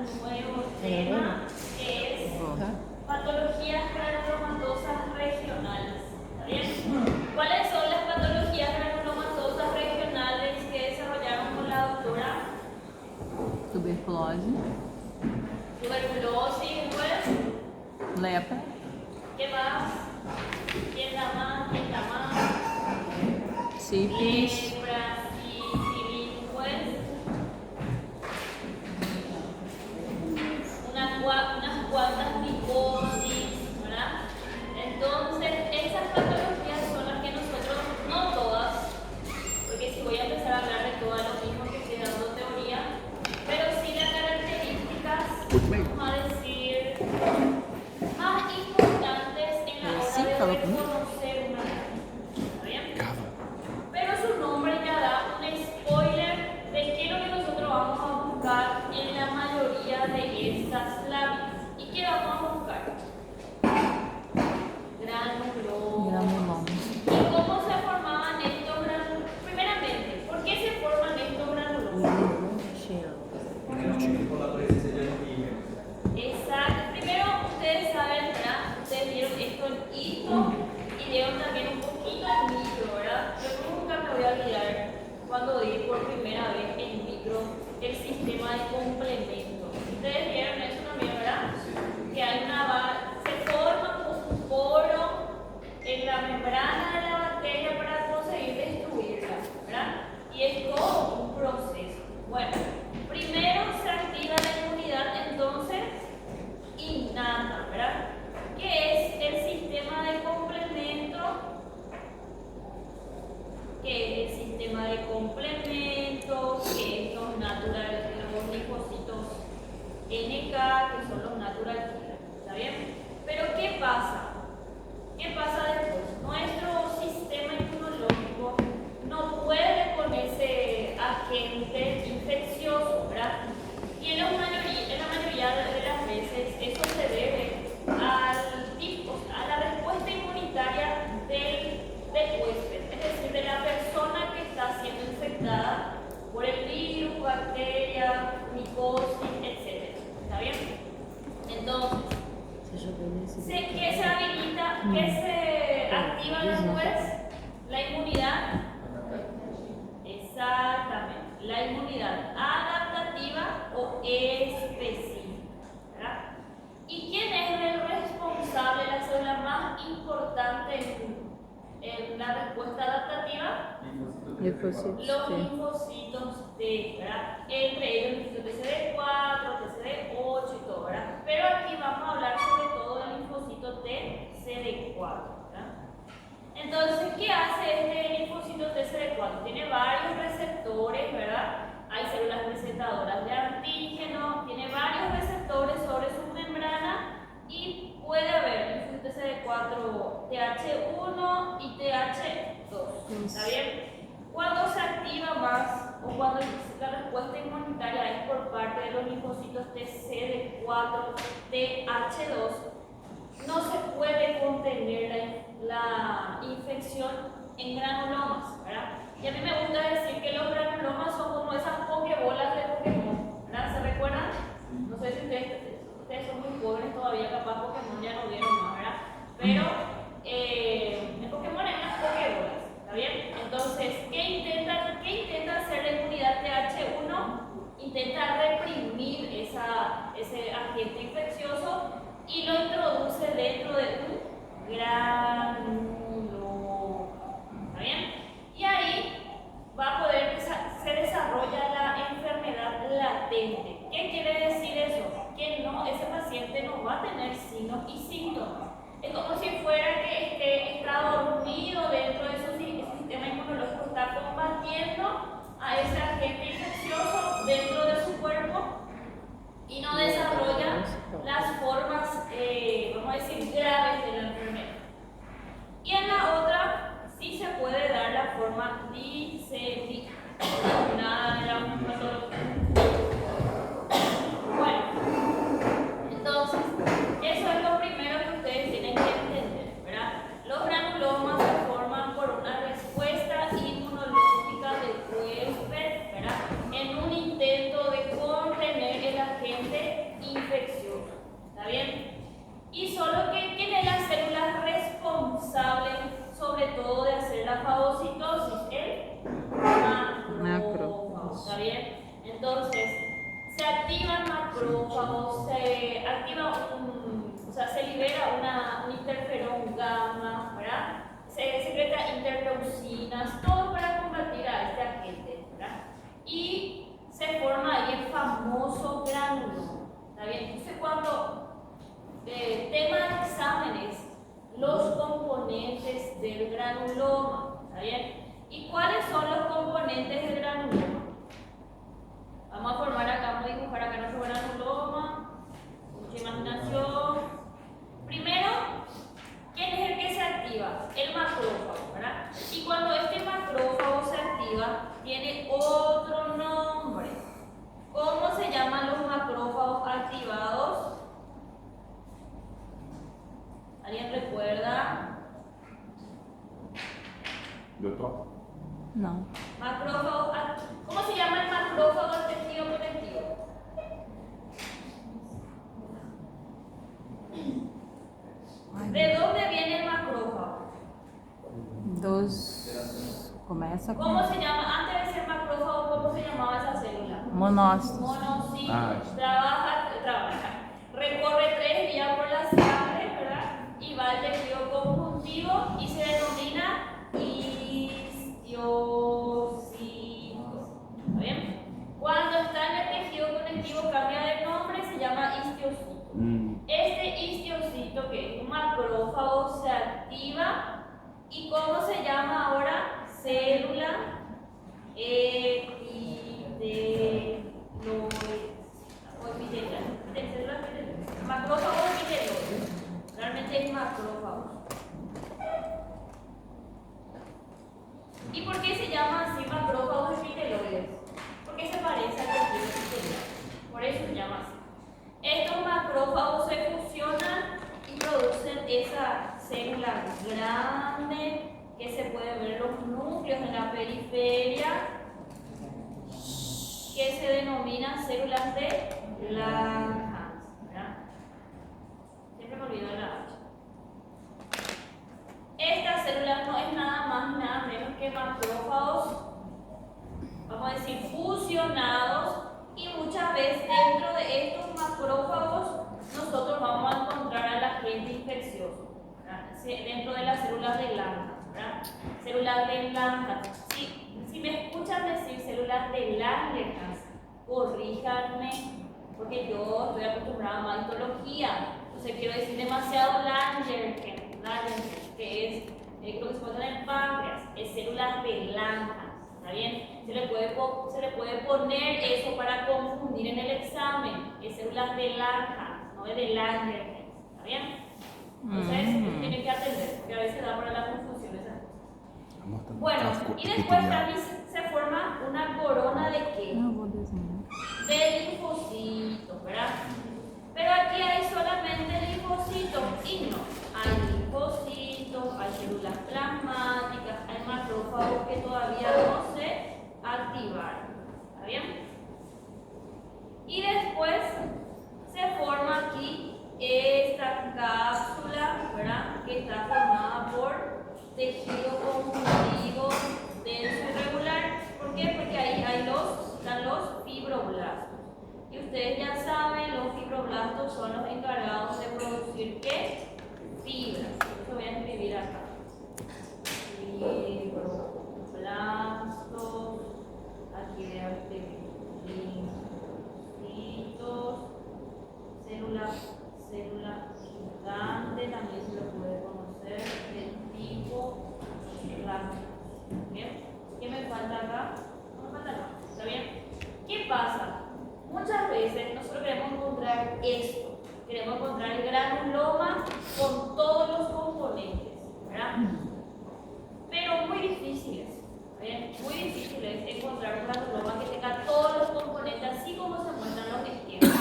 nuevo tema, que es patologías granulomatosas regionales. ¿Está bien? ¿Cuáles son las patologías granulomatosas regionales que desarrollaron con la doctora? Tuberculose, Tuberculosis, pues. lepra, ¿Qué más? ¿Quién da más? ¿Quién da más? sífilis, Lepra, sífilis, pues. Unas cuantas micosis, ¿verdad? Entonces, esas patologías son las que nosotros, no todas, porque si voy a empezar a hablar de todas, lo mismo que estoy dando teoría, pero sí las características, vamos a decir, más importantes en la hora de reconocer una enfermedad. ¿Está bien? Pero su nombre ya da un spoiler de qué es lo que nosotros vamos a buscar en la mayoría de estas láminas. ¿Y qué vamos a buscar? Granulomas. ¿Y cómo se formaban estos granulomas? Primeramente, ¿por qué se forman estos granulomas? Por la presencia de antígenos. Exacto. Primero, ustedes saben, ¿verdad? Ustedes vieron esto en hito y vieron también un poquito en micro, ¿verdad? Yo nunca me voy a olvidar cuando di por primera vez en micro el sistema de complemento. Ustedes vieron eso también, ¿verdad? Que hay se forma un poro en la membrana de la bacteria para conseguir destruirla, ¿verdad? Y es todo un proceso. Bueno, primero se activa la inmunidad entonces innata, ¿verdad? ¿Qué es el sistema de complemento? ¿Qué es el sistema de complemento? ¿Qué es los linfocitos NK, que son los natural killer? ¿Está bien? Pero ¿qué pasa? ¿Qué pasa después? Nuestro sistema inmunológico no puede con ese agente infeccioso, ¿verdad? Y en la mayoría de las veces eso se debe a la respuesta inmunitaria del huésped, es decir, de la persona que está siendo infectada por el virus, bacteria, micosis, etc. ¿Está bien? Entonces, ¿qué se habilita? ¿Qué se activa después? La inmunidad. Exactamente. La inmunidad adaptativa o específica, ¿verdad? ¿Y quién es el responsable, la célula más importante en la respuesta adaptativa? Los linfocitos T, ¿verdad? Entre ellos el linfocito TCD4, TCD8 y todo, ¿verdad? Pero aquí vamos a hablar sobre todo del linfocito TCD4, ¿verdad? Entonces, ¿qué hace este linfocito TCD4? Tiene varios receptores, ¿verdad? Hay células presentadoras de antígeno, tiene varios receptores sobre su membrana y puede haber linfocito TCD4 TH1 y TH2. ¿Está bien? Cuando se activa más o cuando la respuesta inmunitaria es por parte de los linfocitos TCD4 TH2, no se puede contener la infección en granulomas, ¿verdad? Y a mí me gusta decir que los granulomas son como esas pokebolas de Pokémon, ¿verdad? ¿Se recuerdan? No sé si ustedes son muy jóvenes todavía, capaz Pokémon ya no vieron más, ¿verdad? Pero en Pokémon hay unas pokebolas, ¿está bien? Entonces, ¿qué intenta hacer la inmunidad TH1? Intenta reprimir ese agente infeccioso y lo introduce dentro de un granuloma. ¿Está bien? Y ahí va a poder, se desarrolla la enfermedad latente. ¿Qué quiere decir eso? Que ese paciente no va a tener signos y síntomas. Es como si fuera que está dormido dentro de su sistema inmunológico, está combatiendo a ese agente infeccioso dentro de su cuerpo y no desarrolla las formas, vamos a decir, graves de la enfermedad. Y en la otra sí se puede dar la forma diseminada de la patología. Bueno, entonces, eso es lo primero que ustedes tienen que entender, ¿verdad? Los granulomas se forman por una respuesta inmunológica del huésped, ¿verdad? macrófago se activa o sea, se libera un interferón gamma, ¿verdad? Se secreta interleucinas, todo para combatir a este agente, ¿verdad? Y se forma ahí el famoso granuloma, ¿está bien? Entonces cuando tema de exámenes, los componentes del granuloma, ¿está bien? ¿Y cuáles son los componentes del granuloma? Vamos a formar acá, vamos a dibujar acá nuestro granuloma, mucha imaginación. Primero, ¿quién es el que se activa? El macrófago, ¿verdad? Y cuando este macrófago se activa, tiene otro nombre. ¿Cómo se llaman los macrófagos activados? ¿Alguien recuerda? ¿Doctor? No. Macrófago, ¿cómo se llama el macrófago del tejido conectivo? ¿De dónde viene el macrófago? Começa com ¿Cómo se llama? Antes de ser macrófago, ¿cómo se llamaba esa célula? monócitos. Monocitos. Trabaja. Recorre 3 vías por la sangre, ¿verdad? Y va al tejido conjuntivo y se denomina histiocyto. ¿Está bien? Cuando está en el tejido conectivo cambia de nombre, se llama histiocyto. Este histiocyto, que es un macrófago, se activa. ¿Y cómo se llama ahora? Célula epiteloide. O epiteloide. Macrófago epiteloide. Realmente es macrófago. ¿Y por qué se llama así macrófagos epiteloides? Porque se parece al tejido epitelial. Por eso se llama así. Estos macrófagos se fusionan y producen esa célula grande que se puede ver los núcleos en la periferia, que se denominan células de Langhans, ¿verdad? Siempre me olvido de la H. Estas células no es nada más ni nada menos que macrófagos, vamos a decir, fusionados, y muchas veces dentro de estos macrófagos nosotros vamos a encontrar al agente infeccioso, ¿verdad? Dentro de las células de Langhans, ¿verdad? Células de Langhans. Si me escuchan decir células de Langerhans, corríjanme, porque yo estoy acostumbrada a mastología, entonces quiero decir demasiado Langerhans, que es lo que se pone en el páncreas, es células de Langhans, ¿está bien? Se le puede poner eso para confundir en el examen, es células de Langhans, no es de Langerhans, ¿está bien? Entonces, tienen que atender, porque a veces da para la confusión esas cosas. Bueno, y después también se forma una corona de qué? De linfocitos, ¿verdad? Pero aquí hay solamente linfocitos y no. Hay linfocitos, hay células plasmáticas, hay macrófagos que todavía no se activaron. ¿Está bien? Y después se forma aquí esta cápsula, ¿verdad? Que está formada por tejido conjuntivo denso irregular. ¿Por qué? Porque ahí están los fibroblastos. Y ustedes ya saben, los fibroblastos son los encargados de producir ¿qué? Fibras. Eso voy a escribir acá. Fibroblastos. Aquí voy a escribir linfocitos. Célula gigante, también se lo puede conocer del tipo plasma. ¿Bien? ¿Qué me falta acá? No me falta nada. ¿Está bien? ¿Qué pasa? Muchas veces nosotros queremos encontrar esto. Queremos encontrar el granuloma con todos los componentes, ¿verdad? Pero muy difíciles. ¿Bien? Muy difícil es encontrar un granuloma que tenga todos los componentes así como se muestran los esquemas.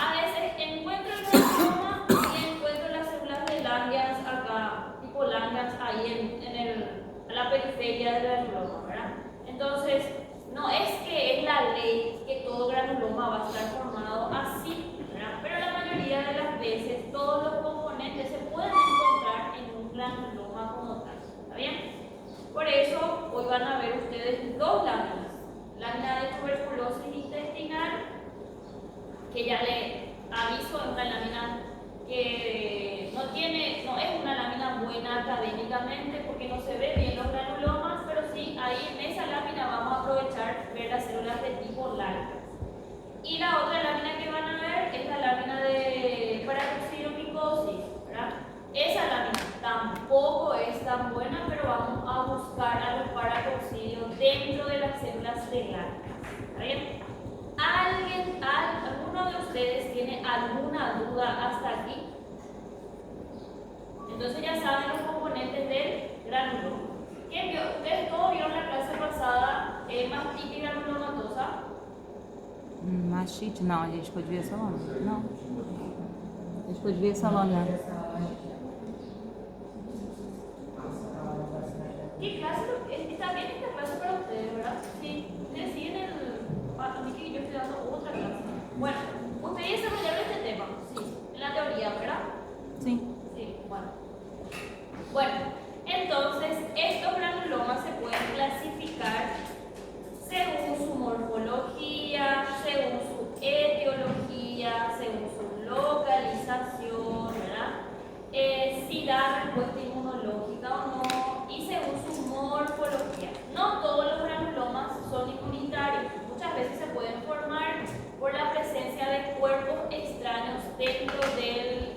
A veces encuentro el granuloma y encuentro las células de Langerhans acá, tipo Langerhans ahí en la periferia del granuloma, ¿verdad? Entonces, no es que es la ley que todo granuloma va a estar formado así, ¿verdad? Pero la mayoría de las veces todos los componentes se pueden encontrar en un granuloma como tal, ¿está bien? Por eso, hoy van a ver ustedes dos láminas. Lámina de tuberculosis intestinal que ya le aviso, es una lámina que no es una lámina buena académicamente porque no se ve bien los granulomas, pero sí, ahí en esa lámina vamos a aprovechar ver las células de tipo LARC. Y la otra lámina que van a ver es la lámina de paracoxidomicosis, ¿verdad? Esa lámina tampoco es tan buena, pero vamos a buscar a los paracoxidios dentro de las células de LARC. ¿Está bien? ¿Alguno de ustedes tiene alguna duda hasta aquí? Entonces ya saben los componentes del granuloma. ¿Ustedes todos vieron la clase pasada mastitis granulomatosa? Mastite? Não, a gente pode ver essa lona. Não. A gente pode ver essa lona. ¿Qué clase? Está bien esta clase para ustedes, ¿verdad? Sí, ustedes siguen a mí que yo estoy dando otra clase. Bueno, ustedes desarrollaron este tema, sí, en la teoría, ¿verdad? Sí. Sí, bueno. Bueno, entonces estos granulomas se pueden clasificar según su morfología, según su etiología, según su localización, ¿verdad? Si da respuesta inmunológica o no, y según su morfología. No todos los granulomas son inmunitarios. Muchas veces se pueden formar por la presencia de cuerpos extraños dentro del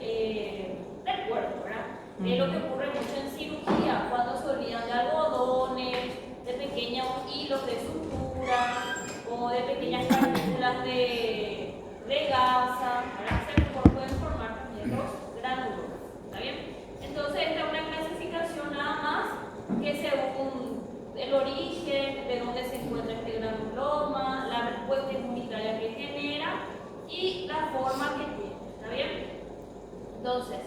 cuerpo, ¿verdad? Es lo que ocurre mucho en cirugía, cuando se olvidan de algodones, de pequeños hilos de sutura o de pequeñas partículas de gasa, ¿verdad? Se pueden formar también los granulomas, ¿está bien? Entonces esta es una clasificación nada más que según el origen, de dónde se encuentra este granuloma, la respuesta inmunitaria que genera y la forma que tiene, ¿está bien? Entonces,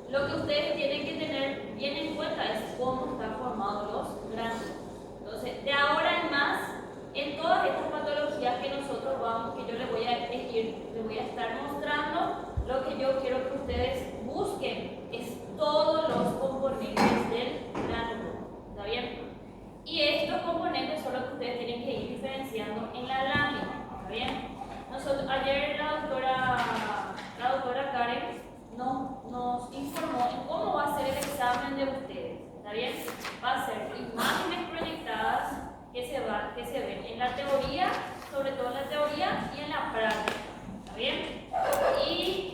lo que ustedes tienen que tener bien en cuenta es cómo están formados los granulomas. Entonces, de ahora en más, en todas estas patologías que nosotros que yo les voy a estar mostrando, lo que yo quiero que ustedes busquen es todos los componentes del granuloma, ¿está bien? Y estos componentes son los que ustedes tienen que ir diferenciando en la lámina, ¿está bien? Ayer la doctora Karen nos informó en cómo va a ser el examen de ustedes, ¿está bien? Va a ser imágenes proyectadas que se ven en la teoría, sobre todo en la teoría y en la práctica, ¿está bien? Y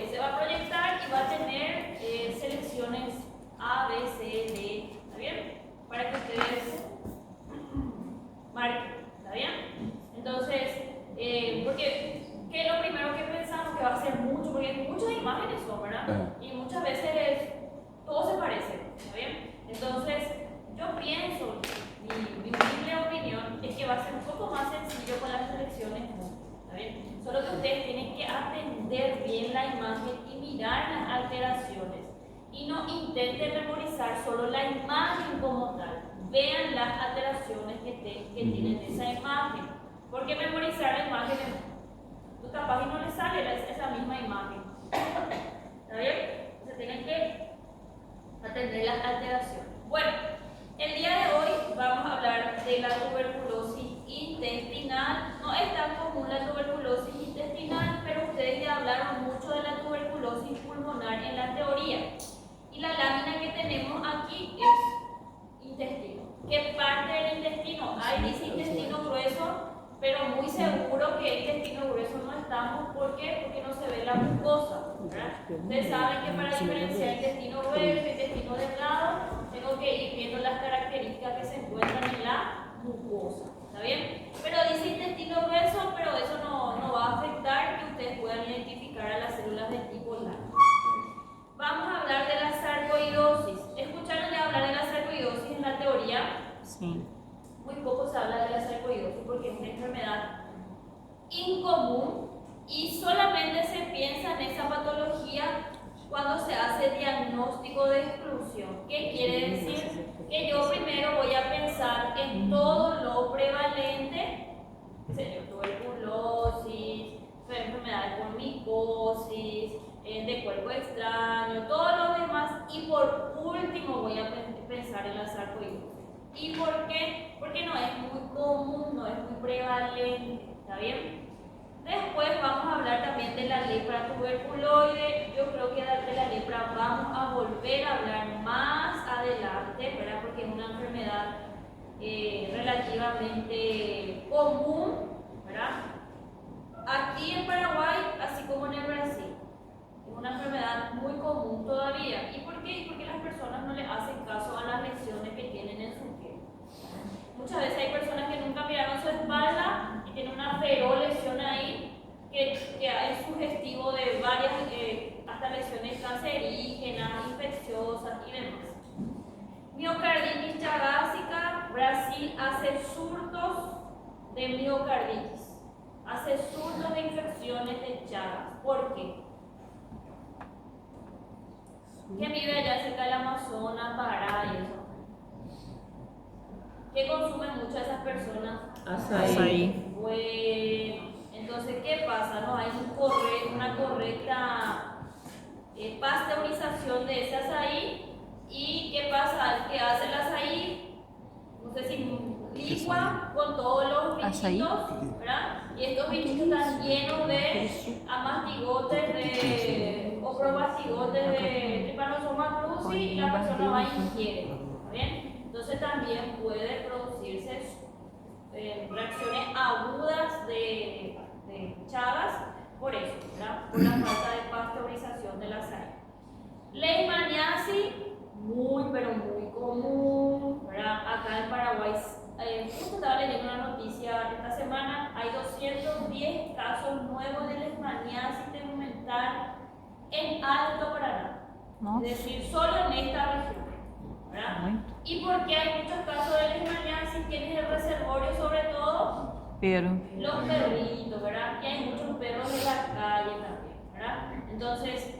se va a proyectar y va a tener selecciones A, B, C, D, ¿está bien? Para que ustedes marquen, ¿está bien? Entonces, porque ¿qué es lo primero que pensamos? Que va a ser mucho, porque muchas imágenes son, ¿verdad? Y muchas veces todo se parece, ¿está bien? Entonces, yo pienso, mi humilde opinión es que va a ser un poco más sencillo con las selecciones, ¿está bien? Solo que ustedes tienen que atender bien la imagen y mirar las alteraciones. Y no intenten memorizar solo la imagen como tal. Vean las alteraciones que tienen esa imagen. Porque memorizar la imagen, capaz y no les sale esa misma imagen. ¿Está bien? Entonces tienen que atender las alteraciones. Bueno, el día de hoy vamos a hablar de la tuberculosis intestinal. No es tan común la tuberculosis intestinal, pero ustedes ya hablaron mucho de la tuberculosis pulmonar en la teoría. Y la lámina que tenemos aquí es intestino. ¿Qué parte del intestino? Ahí dice intestino grueso, pero muy seguro que el intestino grueso no estamos. ¿Por qué? Porque no se ve la mucosa, ¿verdad? Ustedes saben que para diferenciar intestino grueso y intestino delgado, tengo que ir viendo las características que se encuentran en la mucosa, ¿está bien? Pero dice intestino grueso, pero eso no va a afectar que ustedes puedan identificar a las células de tipo LARC. Vamos a hablar de la sarcoidosis. ¿Escucharon ya hablar de la sarcoidosis en la teoría? Sí. Muy poco se habla de la sarcoidosis porque es una enfermedad incomún y solamente se piensa en esa patología cuando se hace diagnóstico de exclusión. ¿Qué quiere decir? Que yo primero voy a pensar en todo lo prevalente, tuberculosis, enfermedad por micosis, de cuerpo extraño, todos los demás, y por último voy a pensar en la sarcoidosis. ¿Y por qué? Porque no es muy común, no es muy prevalente, ¿está bien? Después vamos a hablar de la lepra tuberculoide. Yo creo que de la lepra vamos a volver a hablar más adelante, ¿verdad? Porque es una enfermedad relativamente común, ¿verdad? Aquí en Paraguay, así como en el Brasil. Es una enfermedad muy común todavía. ¿Y por qué? Porque las personas no le hacen caso a las lesiones que tienen en su piel. Muchas veces hay personas que nunca miraron su espalda y tienen una feroz lesión ahí que es sugestivo de varias, hasta lesiones cancerígenas, infecciosas y demás. Miocarditis chagásica, Brasil hace surtos de miocarditis, hace surtos de infecciones de Chagas. ¿Por qué? ¿Quién vive allá cerca del Amazonas, Pará y eso? ¿Qué consumen mucho esas personas? Açaí. Bueno, entonces, ¿qué pasa? No hay una correcta pasteurización de ese azaí. ¿Y qué pasa? Que hace el azaí, no sé si licua con todos los bichitos, ¿verdad? Y estos bichitos están llenos de amastigotes o probastigotes de Trypanosoma cruzi y la persona va y ingiere, ¿está bien? Entonces también puede producirse reacciones agudas de Chagas por eso, ¿verdad? Por la falta de pasteurización del azaí. Leishmaniasis, muy pero muy común, ¿verdad? Acá en Paraguay, justo estaba leyendo una noticia esta semana, hay 210 casos nuevos de leishmaniasis tegumental en Alto Paraná. Nossa. Es decir, solo en esta región, ¿verdad? Muito. ¿Y por qué hay muchos casos de leishmaniasis? ¿Quién es el reservorio sobre todo? Pero. Los perritos, ¿verdad? Y hay muchos perros de la calle también, ¿verdad? Entonces,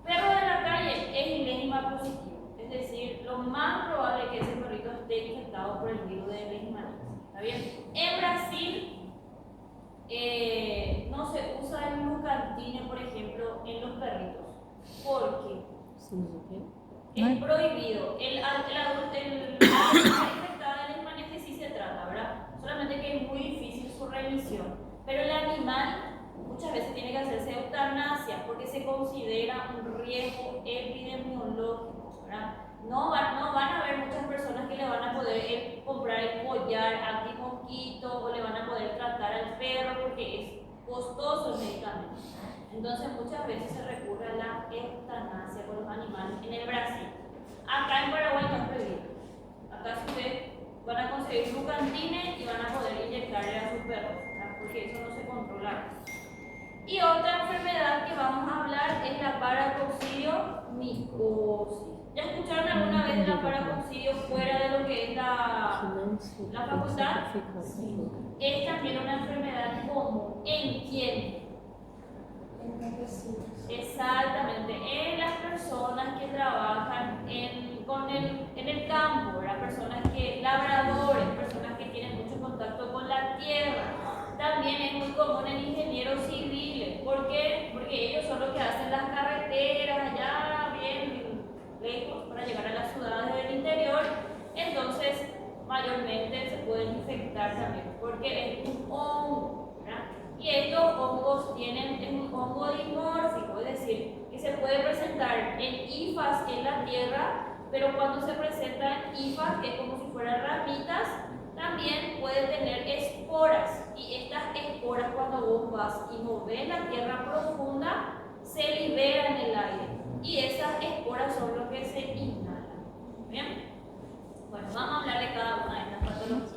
perro de la calle es leishma positivo, es decir, lo más probable es que ese perrito esté infectado por el virus de leishmaniasis, ¿está bien? En Brasil no se usa el glucantine, por ejemplo, en los perritos. ¿Por qué? Es prohibido. La persona infectada de leishmaniasis sí se trata, ¿verdad? Solamente que es muy difícil su remisión. Pero el animal muchas veces tiene que hacerse eutanasia porque se considera un riesgo epidemiológico, ¿verdad? No van a haber muchas personas que le van a poder comprar el collar antimosquito o le van a poder tratar al perro porque es costoso el medicamento. Entonces muchas veces se recurre a la eutanasia con los animales en el Brasil. Acá en Paraguay no es prohibido. Acá si ustedes van a conseguir glucantine y van a poder inyectarle a sus perros, ¿verdad? Porque eso no se controla. Y otra enfermedad que vamos a hablar es la paracoccidiomicosis. ¿Ya escucharon alguna vez de la paracoccidio fuera de lo que es la facultad? Es también una enfermedad común. ¿En quién? Exactamente, en las personas que trabajan en el campo, ¿verdad? Personas que, labradores, personas que tienen mucho contacto con la tierra. También es muy común en ingenieros civiles. ¿Por qué? Porque ellos son los que hacen las carreteras allá bien lejos para llegar a las ciudades del interior. Entonces, mayormente se pueden infectar también porque es un hongo, ¿verdad? Y estos hongos es un hongo dimórfico, es decir, que se puede presentar en hifas en la tierra, pero cuando se presenta en hifas, que es como si fueran ramitas, también puede tener esporas. Y estas esporas, cuando vos vas y movés la tierra profunda, se liberan en el aire. Y esas esporas son lo que se inhalan. ¿Bien? Bueno, vamos a hablar de cada una de estas patologías.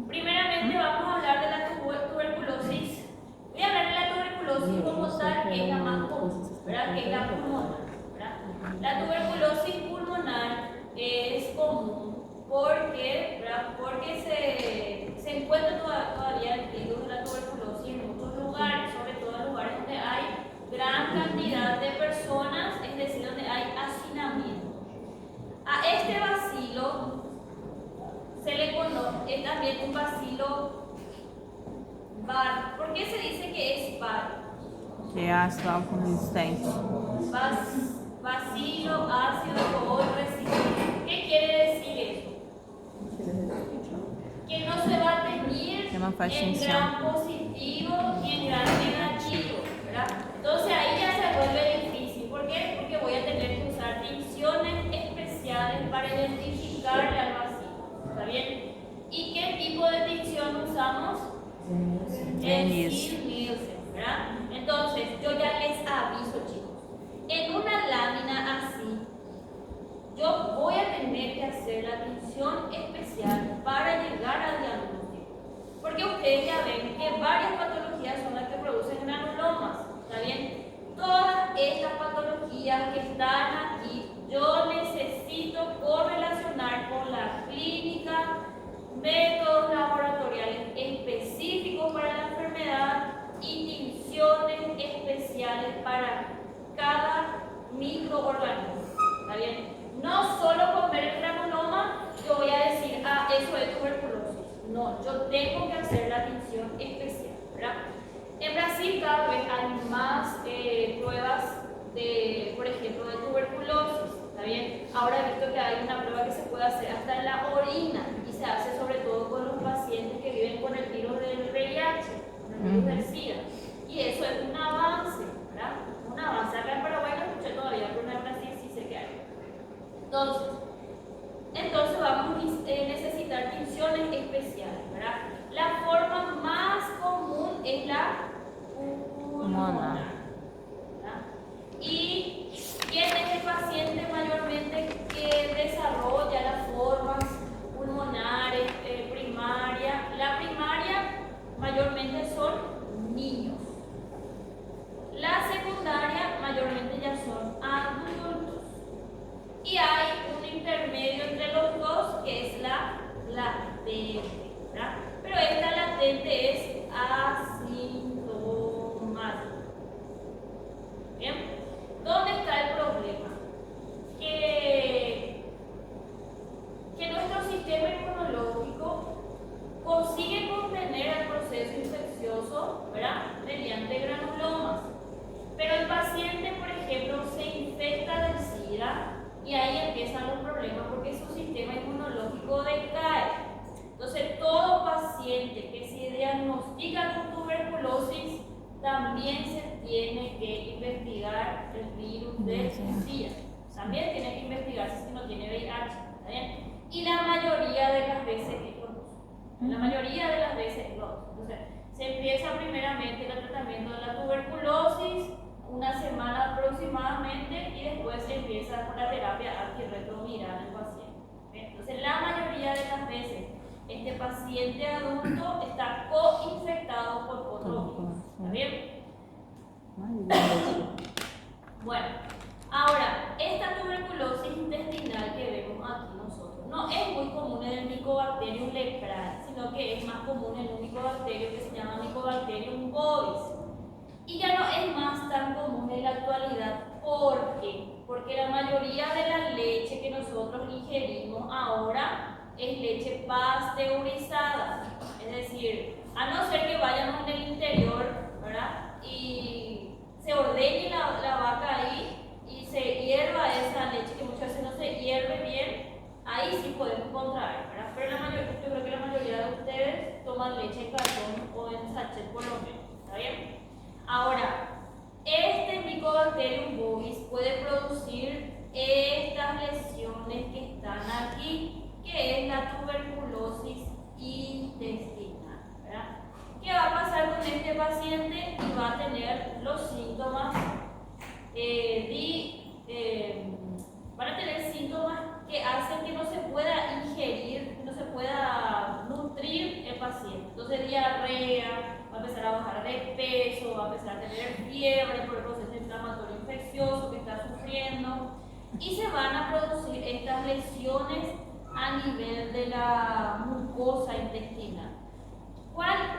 Primeramente vamos a hablar de la tuberculosis. Voy a hablar de la tuberculosis como tal, que es la más común, ¿verdad? Que es la pulmonar, ¿verdad? La tuberculosis pulmonar es común porque se encuentra todavía el virus de la tuberculosis en muchos lugares, sobre todo en lugares donde hay gran cantidad de personas, es decir, donde hay hacinamiento. A este bacilo se le conoce también un bacilo VAR. ¿Por qué se dice que es VAR? Que é ácido álcool resistente. Bacilo ácido alcohol resistente. ¿Qué quiere decir eso? Que no se va a teñir Que não faz en tinção. gran positivo ni en gran negativo, ¿verdad? ser la atención especial para llegar al diagnóstico. Porque ustedes ya ven que varias patologías son las que producen granulomas, ¿está bien? Todas estas patologías que están aquí, yo necesito correlacionar con la clínica, métodos laboratoriales específicos para la enfermedad y tinciones especiales para cada microorganismo, ¿está bien? No solo con ver el granuloma yo voy a decir, ah, eso es tuberculosis. No, yo tengo que hacer la tinción especial, ¿verdad? En Brasil cada vez hay más pruebas de, por ejemplo, de tuberculosis, ¿está bien? Ahora he visto que hay una prueba que se puede hacer hasta en la orina y se hace sobre todo con los pacientes que viven con el virus del VIH, con el virus del SIDA. Y eso es un avance, ¿verdad? Un avance. Acá en Paraguay no escuché todavía, pero en Brasil sí sé que hay. Entonces vamos a necesitar tinciones especiales, ¿verdad? La forma más común es la pulmonar, ¿verdad? ¿Y quién es el paciente mayormente que desarrolla las formas pulmonares primarias? La primaria mayormente son niños. La secundaria mayormente ya son adultos. Y hay un intermedio entre los dos que es la latente, ¿verdad? Pero esta latente es asintomática. ¿Bien? ¿Dónde está el problema? Que nuestro sistema inmunológico consigue contener el proceso infeccioso, ¿verdad? Mediante granulomas. Pero el paciente, por ejemplo, se infecta del SIDA y ahí empiezan los problemas porque su sistema inmunológico decae. Entonces, todo paciente que se diagnostica con tuberculosis también se tiene que investigar el virus del SIDA. También tiene que investigarse si no tiene VIH. ¿Está bien? Y la mayoría de las veces es los dos. La mayoría de las veces es los dos. Entonces, se empieza primeramente el tratamiento de la tuberculosis, una semana aproximadamente, y después se empieza con la terapia antirretroviral del paciente. Entonces, la mayoría de las veces, este paciente adulto está co-infectado por otro virus. ¿Está bien? Bueno, ahora, esta tuberculosis intestinal que vemos aquí nosotros no es muy común en el Mycobacterium leprae, sino que es más común en un micobacterio que se llama Mycobacterium bovis. Y ya no es más tan común en la actualidad. ¿Por qué? Porque la mayoría de la leche que nosotros ingerimos ahora es leche pasteurizada. Es decir, a no ser que vayamos en el interior, ¿verdad? Y se ordeñe la vaca ahí y se hierva esa leche, que muchas veces no se hierve bien, ahí sí podemos contraer, ¿verdad? Pero yo creo que la mayoría de ustedes toman leche en cartón o en sachet por lo menos, ¿está bien? Ahora, este Mycobacterium bovis puede producir estas lesiones que están aquí, que es la tuberculosis intestinal, ¿verdad? ¿Qué va a pasar con este paciente? Y va a tener los síntomas, van a tener síntomas que hacen que no se pueda ingerir, que no se pueda nutrir el paciente. Entonces, diarrea, va a empezar a bajar de peso, va a empezar a tener fiebre por el proceso inflamatorio infeccioso que está sufriendo, y se van a producir estas lesiones a nivel de la mucosa intestinal.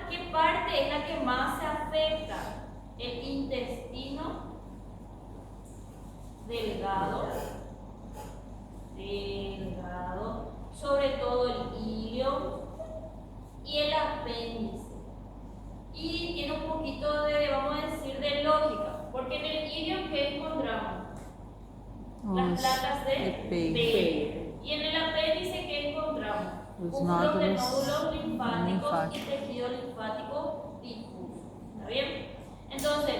¿Qué parte es la que más se afecta? El intestino delgado, sobre todo el ilio y el apéndice. Y tiene un poquito de, vamos a decir, de lógica, porque en el ilio, ¿qué encontramos? Las placas de Peyre. Y en el apéndice, ¿qué encontramos? Cúmulos de nódulos linfáticos y tejido linfático difuso. ¿Está bien? Entonces,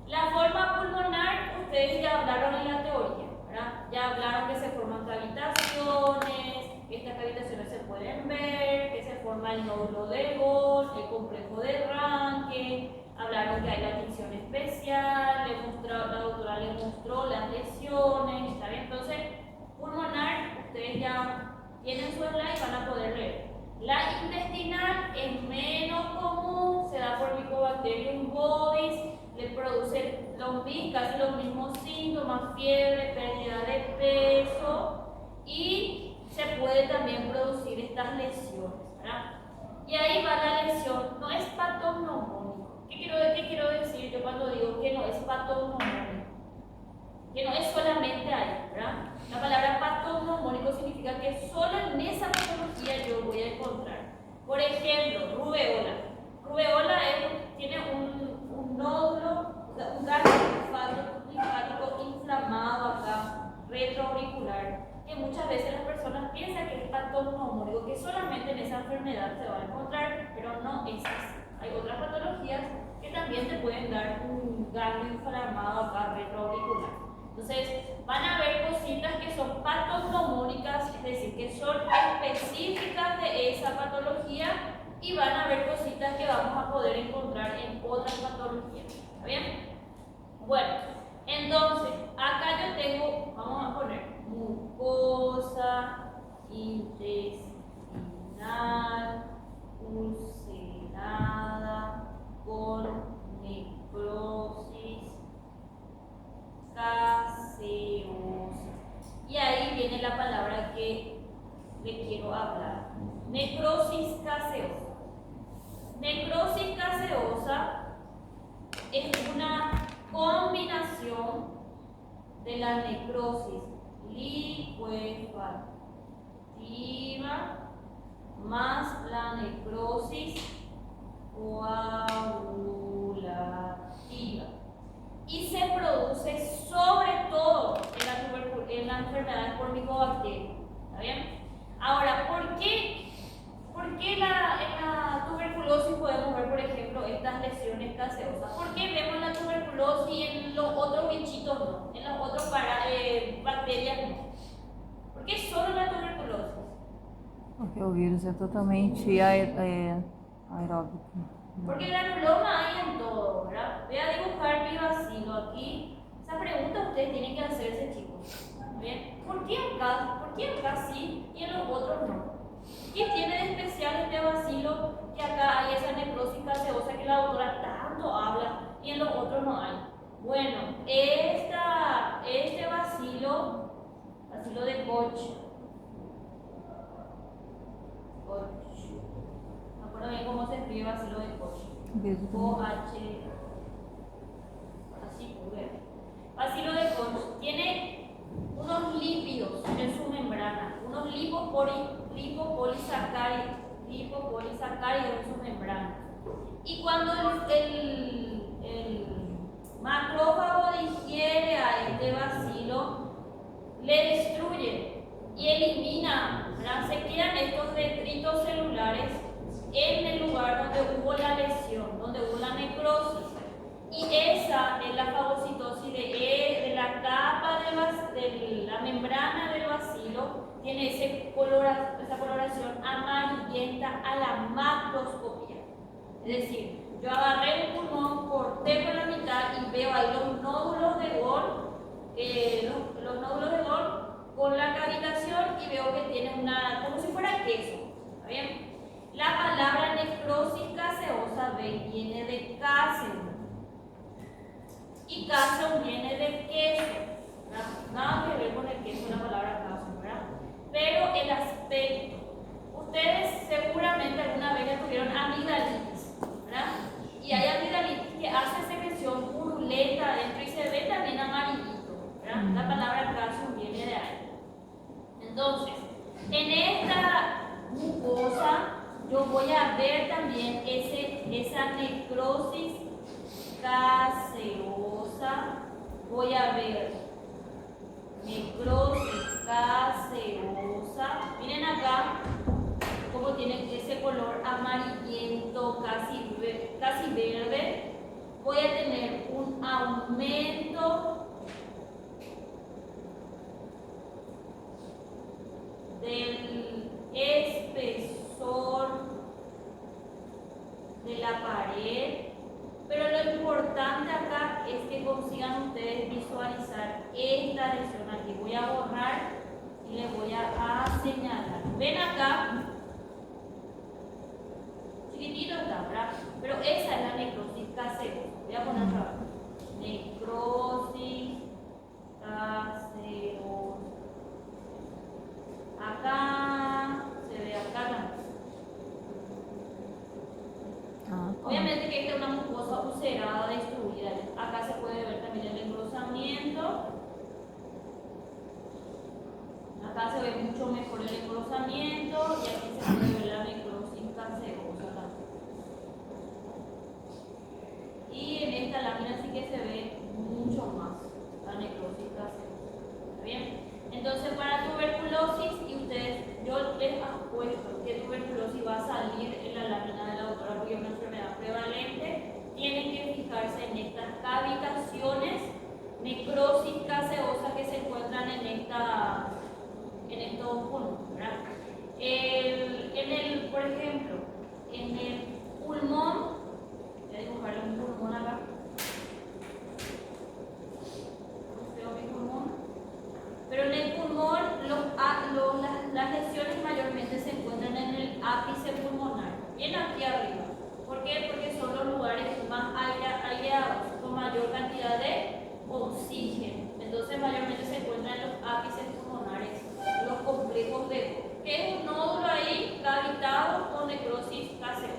la forma pulmonar, ustedes ya hablaron en la teoría, ¿verdad? Ya hablaron que se forman cavitaciones, que estas cavitaciones se pueden ver, que se forma el nódulo de Golgi, el complejo de Ranke, hablaron que hay la tinción especial, la doctora les mostró las lesiones, ¿está bien? Entonces, pulmonar, ustedes ya La intestinal es menos común, se da por Mycobacterium bovis, le produce casi los mismos síntomas, fiebre, pérdida de peso y se puede también producir estas lesiones, ¿verdad? Y ahí va la lesión, no es patognomónico. ¿Qué quiero decir yo cuando digo que no es patognomónico? Que no es solamente ahí, ¿verdad? La palabra patognomónico significa que solo en esa patología yo voy a encontrar. Por ejemplo, rubeola. Rubeola tiene un nódulo, un ganglio linfático inflamado acá, retroauricular, que muchas veces las personas piensan que es patognomónico, que solamente en esa enfermedad se va a encontrar, pero no es así. Hay otras patologías que también te pueden dar un ganglio inflamado acá, retroauricular. Entonces, van a haber cositas que son patognomónicas, es decir, que son específicas de esa patología, y van a haber cositas que vamos a poder encontrar en otras patologías. ¿Está bien? Bueno, entonces, acá yo tengo, vamos a poner mucosa intestinal ulcerada con necrosis gaseosa. Y ahí viene la palabra que le quiero hablar. Necrosis gaseosa. Necrosis gaseosa es una combinación de la necrosis licuefactiva más la necrosis coagulativa. Y se produce sobre todo en la enfermedad por Mycobacterium. ¿Está bien? Ahora, ¿por qué en la tuberculosis podemos ver, por ejemplo, estas lesiones gaseosas? ¿Por qué vemos la tuberculosis y en los otros bichitos no? En las otras bacterias no. ¿Por qué solo la tuberculosis? Porque o vírus é totalmente aeróbico. Porque granuloma hay en todo, ¿verdad? Voy a dibujar mi bacilo aquí. Esa pregunta ustedes tienen que hacerse, chicos. ¿Bien? ¿Por qué acá sí y en los otros no? ¿Qué tiene de especial este bacilo que acá hay esa necrosis gaseosa que la doctora tanto habla y en los otros no hay? Bueno, este bacilo de Koch. No acuerdo bien cómo se escribe bacilo de Koch. OH. Así pude. Bacilo de Koch tiene unos lípidos en su membrana, unos lipopolisacáridos en su membrana. Y cuando el macrófago digiere a este bacilo, le destruye y elimina, ¿verdad? Se quedan estos detritos celulares en el lugar donde hubo la lesión, donde hubo la necrosis. Y esa es la fagocitosis de la capa de la membrana del bacilo, tiene esa coloración amarillenta a la macroscopía. Es decir, yo agarré un pulmón, corté por la mitad y veo ahí los nódulos de Gol con la cavitación y veo que tiene como si fuera queso. ¿Está bien? La palabra necrosis gaseosa viene de cáseum. Y cáseum viene de queso. Nada que ver con el queso, la palabra cáseum, ¿verdad? Pero el aspecto. Ustedes seguramente alguna vez ya tuvieron amigdalitis, ¿verdad? Y hay amigdalitis que hace secreción purulenta adentro y se ve también amarillito, ¿verdad? La palabra cáseum viene de ahí. Entonces, en esta mucosa yo voy a ver también esa necrosis gaseosa. Voy a ver necrosis gaseosa. Miren acá cómo tiene ese color amarillento, casi verde. Voy a tener un aumento del espesor de la pared, pero lo importante acá es que consigan ustedes visualizar esta lesión aquí. Voy a borrar y les voy a señalar. Ven acá Pero esa es la necrosis caseosa. Voy a poner otra vez. Necrosis caseosa. Acá se ve acá también. Obviamente que esta es una mucosa ulcerada, destruida. Acá se puede ver también el engrosamiento. Acá se ve mucho mejor el engrosamiento y aquí se puede ver la necrosis caseosa también. Y en esta lámina sí que se ve mucho más la necrosis caseosa. ¿Está bien? Entonces para tuberculosis, y ustedes, yo les apuesto que tuberculosis va a salir en la lámina de la doctora porque es una enfermedad prevalente, tienen que fijarse en estas cavitaciones, necrosis caseosa que se encuentran en estos pulmones, ¿verdad? Por ejemplo, en el pulmón, voy a dibujarle un pulmón acá. Veo mi pulmón. Pero en el pulmón, las lesiones mayormente se encuentran en el ápice pulmonar, bien aquí arriba. ¿Por qué? Porque son los lugares más aireados, con mayor cantidad de oxígeno. Entonces, mayormente se encuentran en los ápices pulmonares, los complejos de que es un nódulo ahí cavitado con necrosis caseosa.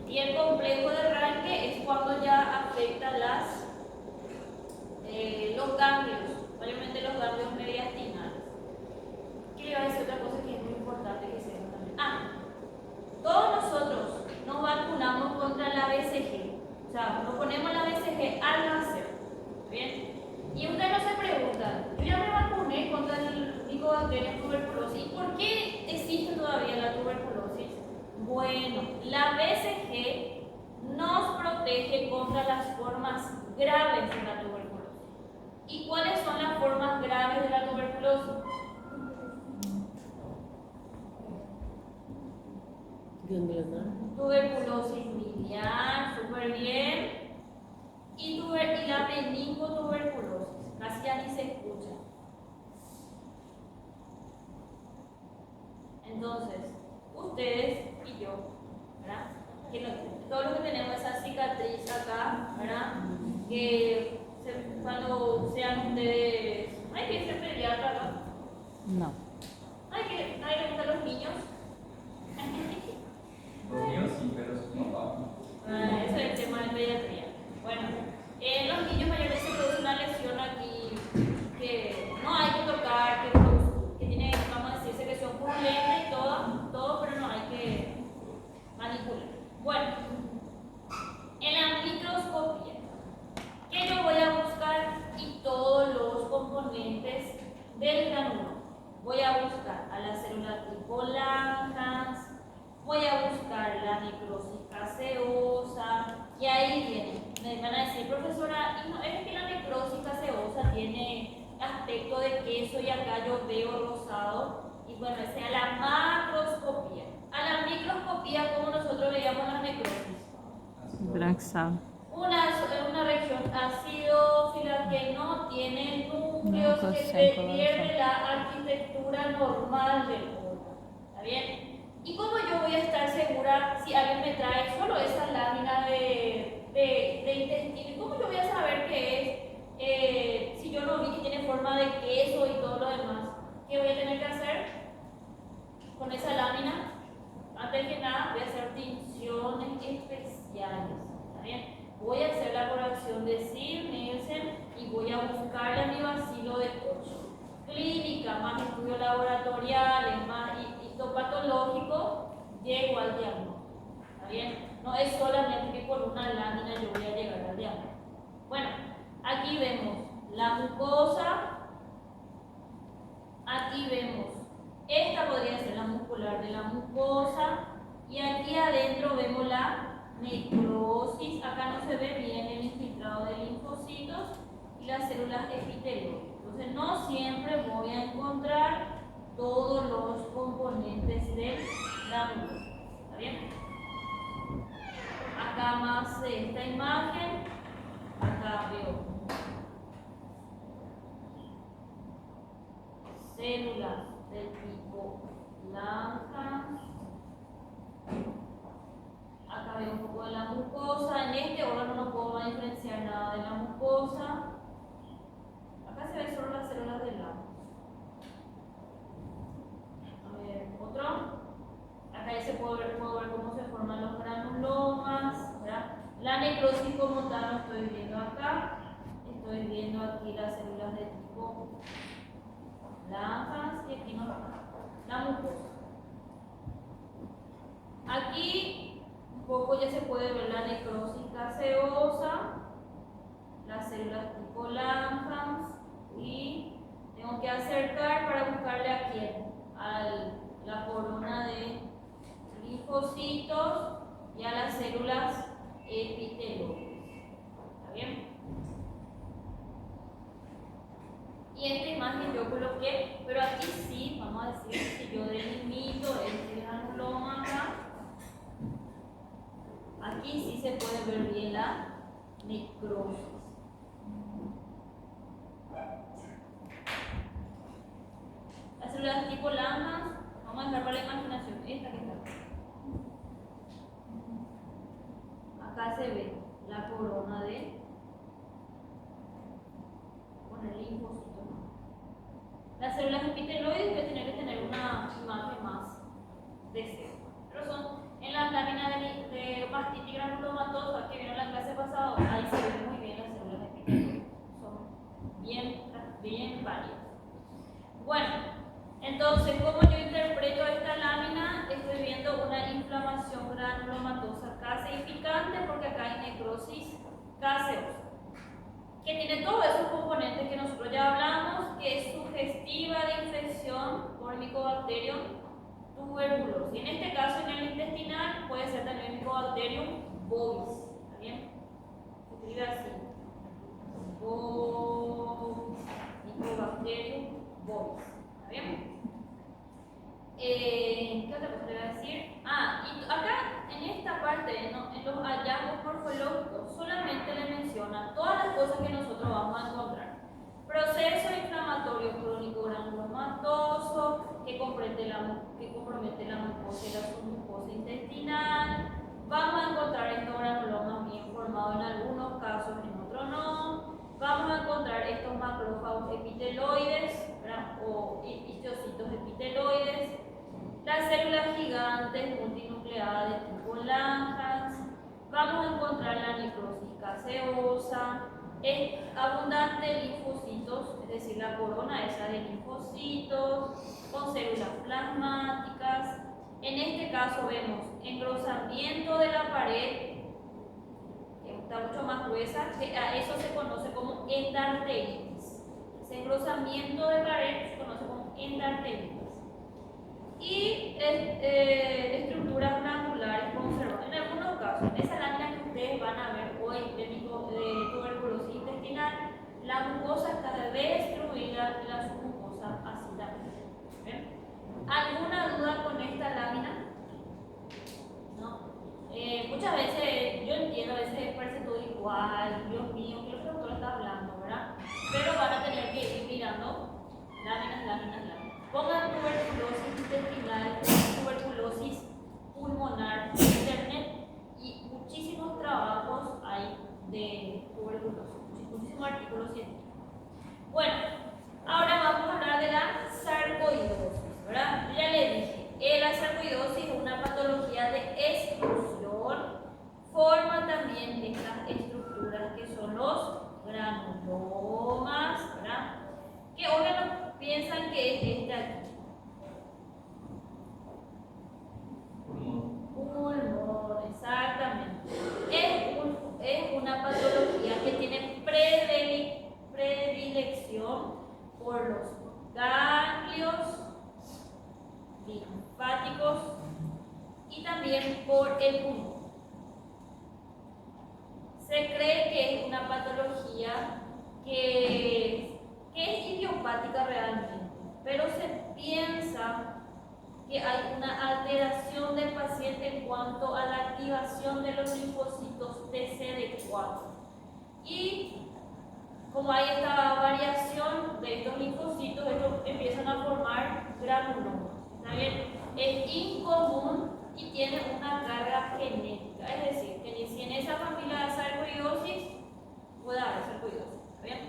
Y el complejo de Ranke es cuando ya afecta los ganglios, mayormente los ganglios mediastinales. Y le iba a decir otra cosa que es muy importante que sepan también. Todos nosotros nos vacunamos contra la BCG. O sea, nos ponemos la BCG al nacer. ¿Bien? Y ustedes no se preguntan, yo ya me vacuné contra el Mycobacterium tuberculosis. ¿Y por qué existe todavía la tuberculosis? Bueno, la BCG nos protege contra las formas graves de la tuberculosis. ¿Y cuáles son las formas graves de la tuberculosis? Tuberculosis miliar, súper bien. Y la meningotuberculosis, casi ya ni se escucha. Entonces, ustedes y yo, ¿verdad? Todos los que tenemos esa cicatriz acá, ¿verdad? Que cuando sean ustedes, hay que ser pediatra, ¿no? No. ¿Nadie le gusta a los niños? Los míos sí, pero no vamos. Ese es el tema de pediatría. Bueno, en los niños mayores se produce una lesión aquí que no hay que tocar, que tiene, vamos a decir, secreción purulenta y todo, pero no hay que manipular. Bueno, en la microscopía, ¿qué yo voy a buscar? Y todos los componentes del granulo. Voy a buscar a la célula tipo Langhans, voy a buscar la necrosis caseosa, y ahí viene. Me van a decir, profesora, es que la necrosis caseosa tiene aspecto de queso y acá yo veo rosado. Y bueno, esa es la macroscopía. A la microscopía, como nosotros veíamos la necrosis. Braxal. Una región acidófila que no tiene núcleos, que se pierde la arquitectura normal del órgano. ¿Está bien? ¿Y cómo yo voy a estar segura si alguien me trae solo esa lámina de intestino? ¿Y cómo yo voy a saber qué es? Si yo no vi que tiene forma de queso y todo lo demás, ¿qué voy a tener que hacer con esa lámina? Antes que nada, voy a hacer tinciones especiales. ¿Está bien? Voy a hacer la corrección de Sill-Nielsen y voy a buscarle a mi bacilo de Koch. Clínica, más estudios laboratoriales, más histopatológico, llego al diagnóstico. ¿Está bien? No es solamente que por una lámina yo voy a llegar al diagnóstico. Bueno, aquí vemos la mucosa, aquí vemos, esta podría ser la muscular de la mucosa, y aquí adentro vemos la necrosis. Acá no se ve bien el infiltrado de linfocitos y las células epiteliales. Entonces no siempre voy a encontrar todos los componentes del granulo. ¿Está bien? Acá más de esta imagen, acá veo células del tipo Langhans. Acá veo un poco de la mucosa. o langhans y aquí no la mucosa. Aquí un poco ya se puede ver la necrosis gaseosa, las células tipo Langhans, y tengo que acercar para buscarle a quién, a la corona de linfocitos y a las células epiteloides. ¿Está bien? Y esta imagen yo coloqué, pero aquí sí, vamos a decir, si yo delimito este granuloma acá, aquí sí se puede ver bien la necrosis. Las células tipo Langhans, vamos a dejar para la imaginación, esta que está acá se ve la corona de con el linfocito. Las células epiteloides que tienen que tener una imagen más de cerca, pero son en las láminas de mastitis granulomatosa que vieron la clase pasada, ahí se ven muy bien las células epiteloides, son bien válidas. Bueno, entonces, ¿cómo yo interpreto esta lámina? Estoy viendo una inflamación granulomatosa caseificante porque acá hay necrosis gaseosa, que tiene todos esos componentes que nosotros ya hablamos, que es sugestiva de infección por Mycobacterium tuberculosis. En este caso, en el intestinal, puede ser también Mycobacterium bovis. ¿Está bien? Se escribe así. Mycobacterium bovis. ¿Está bien? ¿Qué otra cosa le voy a decir? Y acá en esta parte, en los hallazgos morfológicos, solamente le menciona todas las cosas que nosotros vamos a encontrar. Proceso inflamatorio crónico granulomatoso que compromete la mucosa y la submucosa intestinal. Vamos a encontrar estos granulomas bien formados en algunos casos, en otros no. Vamos a encontrar estos macrófagos epiteloides, ¿verdad? O histocitos epiteloides. Las células gigantes multinucleadas de tipo Langhans. Vamos a encontrar la necrosis gaseosa, abundante linfocitos, es decir, la corona esa de linfocitos, con células plasmáticas. En este caso vemos engrosamiento de la pared, que está mucho más gruesa, que a eso se conoce como endarteritis. Ese engrosamiento de pared se conoce como endarteritis. Y estructuras glandulares conservadas. En algunos casos, en esa lámina que ustedes van a ver hoy de tuberculosis intestinal, la mucosa está destruida y la submucosa así también. ¿Ven? ¿Alguna duda con esta lámina? ¿No? Muchas veces, yo entiendo, a veces parece todo igual, Dios mío, que el doctor está hablando, ¿verdad? Pero van a tener que ir mirando láminas. Pongan tuberculosis intestinal, tuberculosis pulmonar en internet y muchísimos trabajos hay de tuberculosis, muchísimos artículos científicos. Bueno, ahora vamos a hablar de la sarcoidosis, ¿verdad? Ya le dije, la sarcoidosis es una patología de exclusión, forma también estas estructuras que son los granulomas, ¿verdad? ¿Qué órgano piensan que es este aquí? Pulmón, exactamente. Es una patología que tiene predilección por los ganglios linfáticos y también por el pulmón. Se cree que es una patología que es idiopática realmente, pero se piensa que hay una alteración del paciente en cuanto a la activación de los linfocitos TCD4. Y como hay esta variación de estos linfocitos, estos empiezan a formar granulomas. ¿Está bien? Es incomún y tiene una carga genética, es decir, que si en esa familia de sarcoidosis puede haber sarcoidosis. ¿Está bien?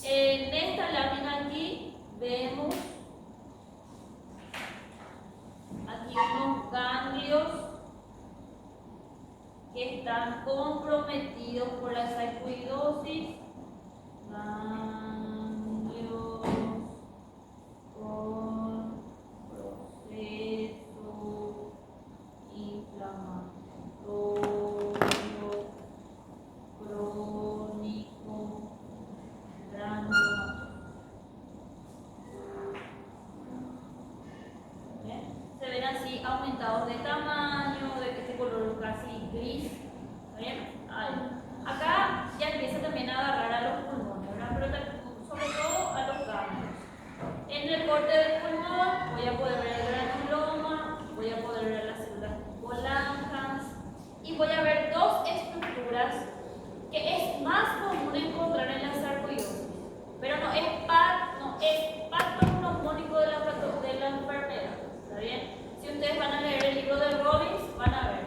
En esta lámina aquí vemos unos ganglios que están comprometidos por la sarcoidosis. Ganglios aumentados de tamaño, de este color casi gris. ¿Está bien? Ahí. Acá ya empieza también a agarrar a los pulmones, ¿verdad? Pero sobre todo a los ganglios. En el corte del pulmón voy a poder ver el granuloma, voy a poder ver las células tipo Langhans y voy a ver dos estructuras que es más común encontrar en la sarcoidosis, pero no es patognomónico de la enfermedad. ¿Está bien? Si ustedes van a leer el libro de Robbins, van a ver.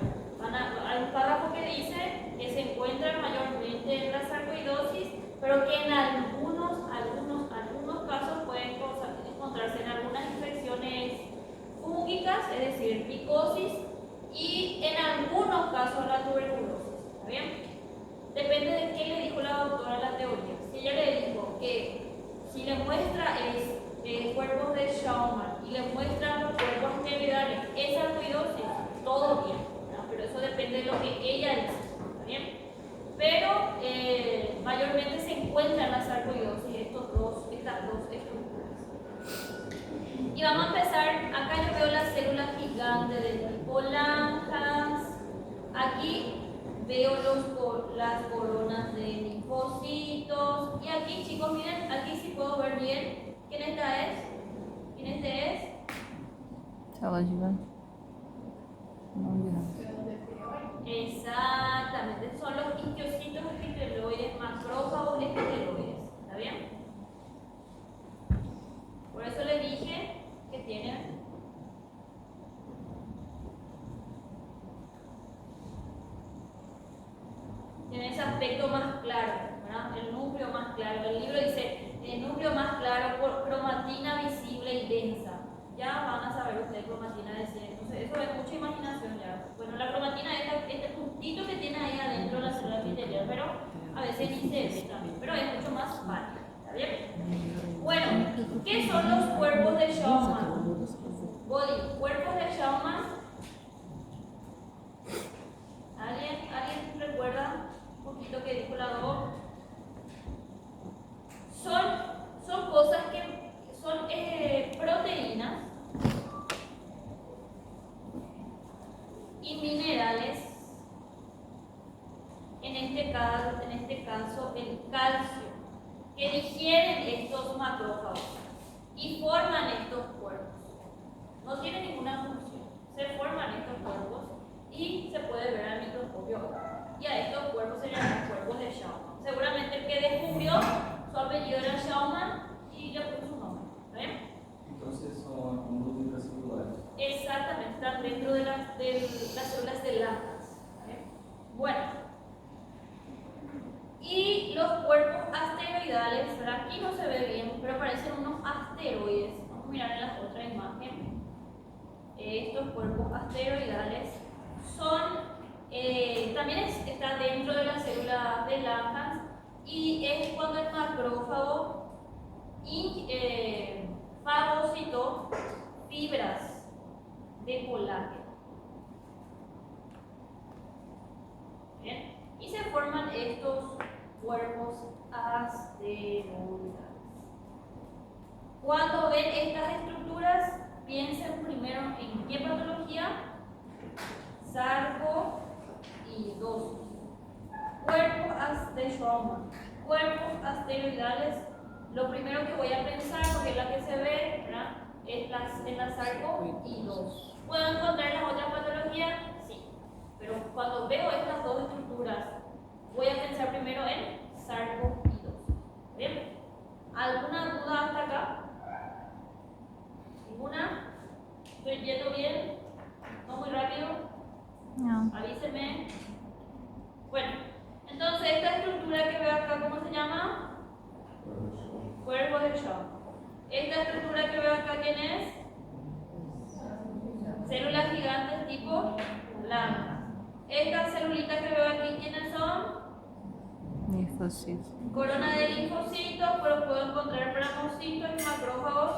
Hay un párrafo que dice que se encuentra mayormente en la sarcoidosis, pero que en algunos casos pueden encontrarse en algunas infecciones fúngicas, es decir, micosis, y en algunos casos la tuberculosis. ¿Está bien? Depende de qué le dijo la doctora a la teoría. Si ella le dijo que si le muestra cuerpos de Schaumann y le muestra los cuerpos esteroidales, esa sarcoidosis, todo bien, ¿no? Pero eso depende de lo que ella dice. ¿Está bien? Pero mayormente se encuentran en la sarcoidosis estas dos estructuras. Y vamos a empezar. Acá yo veo la célula gigante del tipo Langhans. Aquí veo las coronas de linfocitos. Y aquí, chicos, miren, aquí sí puedo ver bien. ¿Quién esta es? ¿Quién este es? Célula gigante. Não gigante. Exactamente, son los histocitos epiteloides, macrófagos epiteloides. ¿Está bien? Por eso le dije que tienen ese aspecto más claro, ¿verdad? El núcleo más claro. El libro dice el núcleo más claro por cromatina visible y densa. Ya van a saber ustedes cromatina decir. Entonces, eso es mucha imaginación ya. Bueno, la cromatina es este puntito que tiene ahí adentro la célula epitelial, pero a veces ni se ve también, pero es mucho más fácil. ¿Está bien? Bueno, ¿qué son los cuerpos de Schaumann? Body, cuerpos de Schaumann. ¿Alguien recuerda un poquito que dijo la doc? Son cosas que son proteínas y minerales, en este caso el calcio, que digieren estos macrófagos y forman estos cuerpos. No tienen ninguna función, se forman estos cuerpos y se puede ver al microscopio. Y a estos cuerpos se llaman cuerpos de Schaumann. Seguramente el que descubrió su apellido era Schaumann y le puso su nombre. ¿Está bien? Entonces son mundos intracelulares. Exactamente, están dentro de las células de Langhans. Bueno, y los cuerpos asteroidales, pero aquí no se ve bien, pero parecen unos asteroides. Vamos a mirar en la otra imagen. Estos cuerpos asteroidales son, también está dentro de las células de Langhans y es cuando el macrófago fagocitó fibras de colágeno. ¿Bien? Y se forman estos cuerpos asteroidales. Cuando ven estas estructuras, piensen primero en qué patología: sarcoidosis. Cuerpos de Schaumann, cuerpos asteroidales. Lo primero que voy a pensar, porque es la que se ve, ¿verdad?, es en la sarcoidosis. ¿Puedo encontrar las otras patologías? Sí. Pero cuando veo estas dos estructuras, voy a pensar primero en sarcoidosis. ¿Bien? ¿Alguna duda hasta acá? ¿Ninguna? ¿Estoy yendo bien? ¿No muy rápido? No. Avísenme. Bueno, entonces esta estructura que veo acá, ¿cómo se llama? Cuerpo de Schaumann. Esta estructura que veo acá, ¿quién es? Células gigantes tipo Langhans. Estas celulitas que veo aquí, ¿quiénes son? Linfocitos. Corona de linfocitos, pero puedo encontrar plasmocitos y macrófagos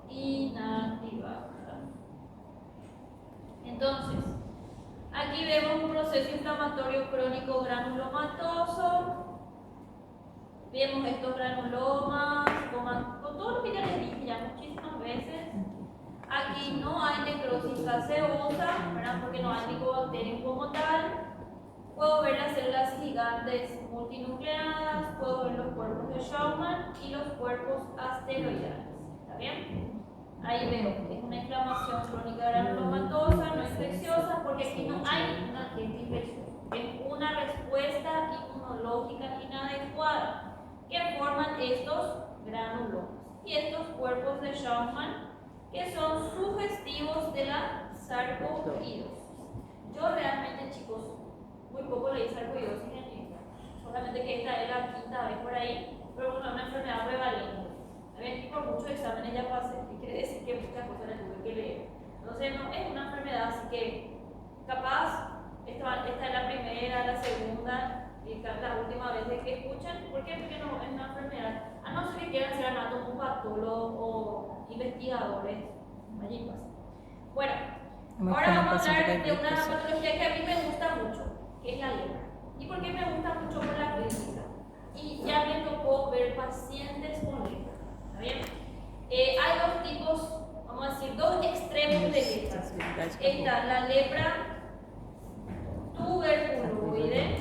inactivados. Entonces, aquí vemos un proceso inflamatorio crónico granulomatoso. Vemos estos granulomas, con todo lo que ya les dije ya muchísimas veces. Aquí no hay necrosis gaseosa, ¿verdad? Porque no hay micobacterium como tal. Puedo ver las células gigantes multinucleadas, puedo ver los cuerpos de Schaumann y los cuerpos asteroidales. ¿Está bien? Ahí veo que es una inflamación crónica granulomatosa, no infecciosa, porque aquí no hay un agente infeccioso. Es una respuesta inmunológica inadecuada que forman estos granulomas y estos cuerpos de Schaumann que son sugestivos de la sarcoidosis. Yo realmente, chicos, muy poco leí sarcoidosis en esta, solamente que esta es la quinta vez por ahí, pero bueno, es una enfermedad prevalente. Y por muchos exámenes ya pasé, que quiere decir que muchas cosas las tuve que leer. Entonces, no es una enfermedad, así que capaz esta es la primera, la segunda y la última vez de que escuchan. ¿Por qué? Porque no es una enfermedad, a no ser que quieran ser anatomopatólogos o investigadores. Allí pasa. Bueno, ahora vamos a hablar de una patología que a mí me gusta mucho, que es la lepra. ¿Y por qué me gusta mucho? Por la clínica. Y ya me tocó ver pacientes con lepra. ¿Está bien? Hay dos tipos, vamos a decir, dos extremos de lepra. Está la lepra tuberculoide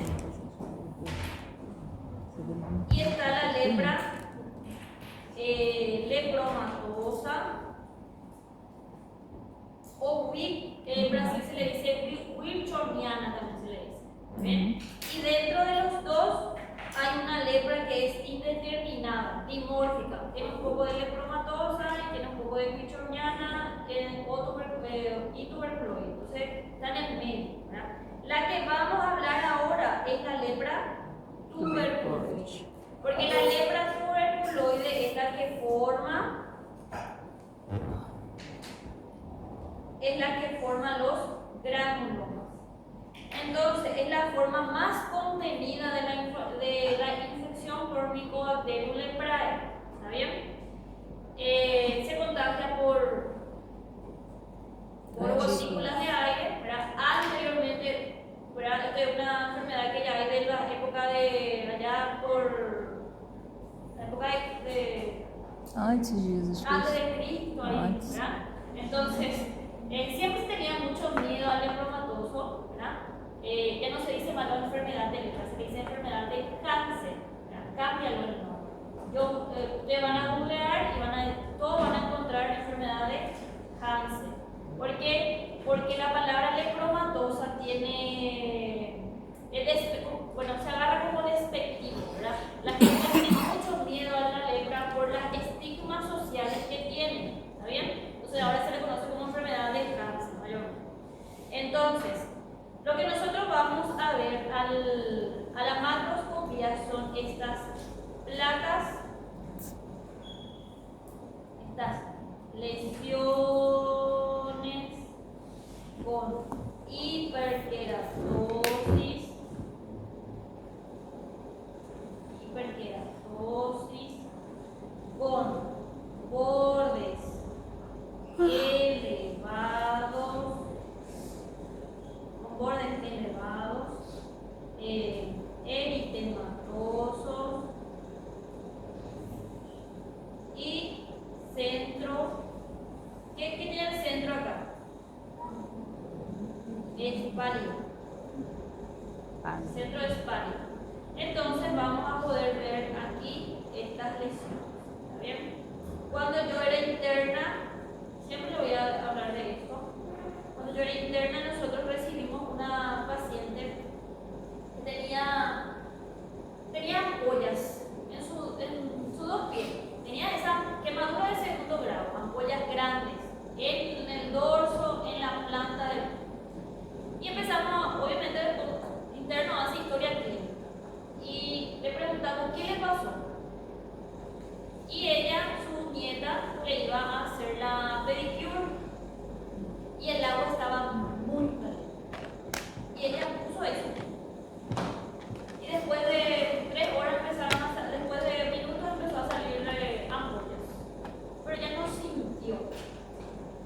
y está la lepra lepromatosa, o en Brasil se le dice wilsoniana, también se le dice. ¿Ven? Y dentro de los dos hay una lepra que es indeterminada, dimórfica, tiene un poco de lepromatosa y tiene un poco de wilsoniana y tuberculoide. Entonces están en medio, ¿verdad? La que vamos a hablar ahora es la lepra tuberculoide, porque la lepra tuberculoide es la que forma los granulomas. Entonces, es la forma más contenida de la infección por Mycobacterium leprae. ¿Está bien? Se contagia por gotículas de aire, ¿verdad? Anteriormente, ¿verdad? Esta es una enfermedad que ya hay de la época de allá por la época de Antes de Jesus antes Cristo. de Cristo, ahí, ¿verdad? Entonces, siempre se tenía mucho miedo al lepromatoso, ¿verdad? Ya no se dice más enfermedad de lepra, se dice enfermedad de cáncer, ¿verdad? Cámbialo el nombre. Ustedes van a googlear y todos van a encontrar enfermedad de cáncer. ¿Por qué? Porque la palabra lepromatosa tiene, se agarra como despectivo, ¿verdad? La gente tiene mucho miedo a la lepra por las estigmas sociales que tiene, ¿está bien? Entonces ahora se le conoce como enfermedad de cáncer mayormente. Entonces, lo que nosotros vamos a ver a la macroscopía son estas placas, estas lesiones con hiperkeratosis, con bordes elevados, eritematosos y centro. ¿Qué tiene el centro acá? Es pálido. Centro es pálido. Entonces vamos a poder ver aquí estas lesiones. ¿Está bien? Cuando yo era interna, siempre le voy a hablar de esto. Cuando yo era interna, nosotros recibimos una paciente que tenía ampollas en sus dos pies. Tenía esa quemadura de segundo grado, ampollas grandes en el dorso, en la planta del pie. Y empezamos, obviamente, el interno hace historia clínica. Y le preguntamos qué le pasó. Y ella, su nieta, le iba a hacer la pedicure. Y el agua estaba muy caliente. Y ella puso eso. Y después de 3 horas después de minutos empezó a salirle ampollas. Pero ella no sintió.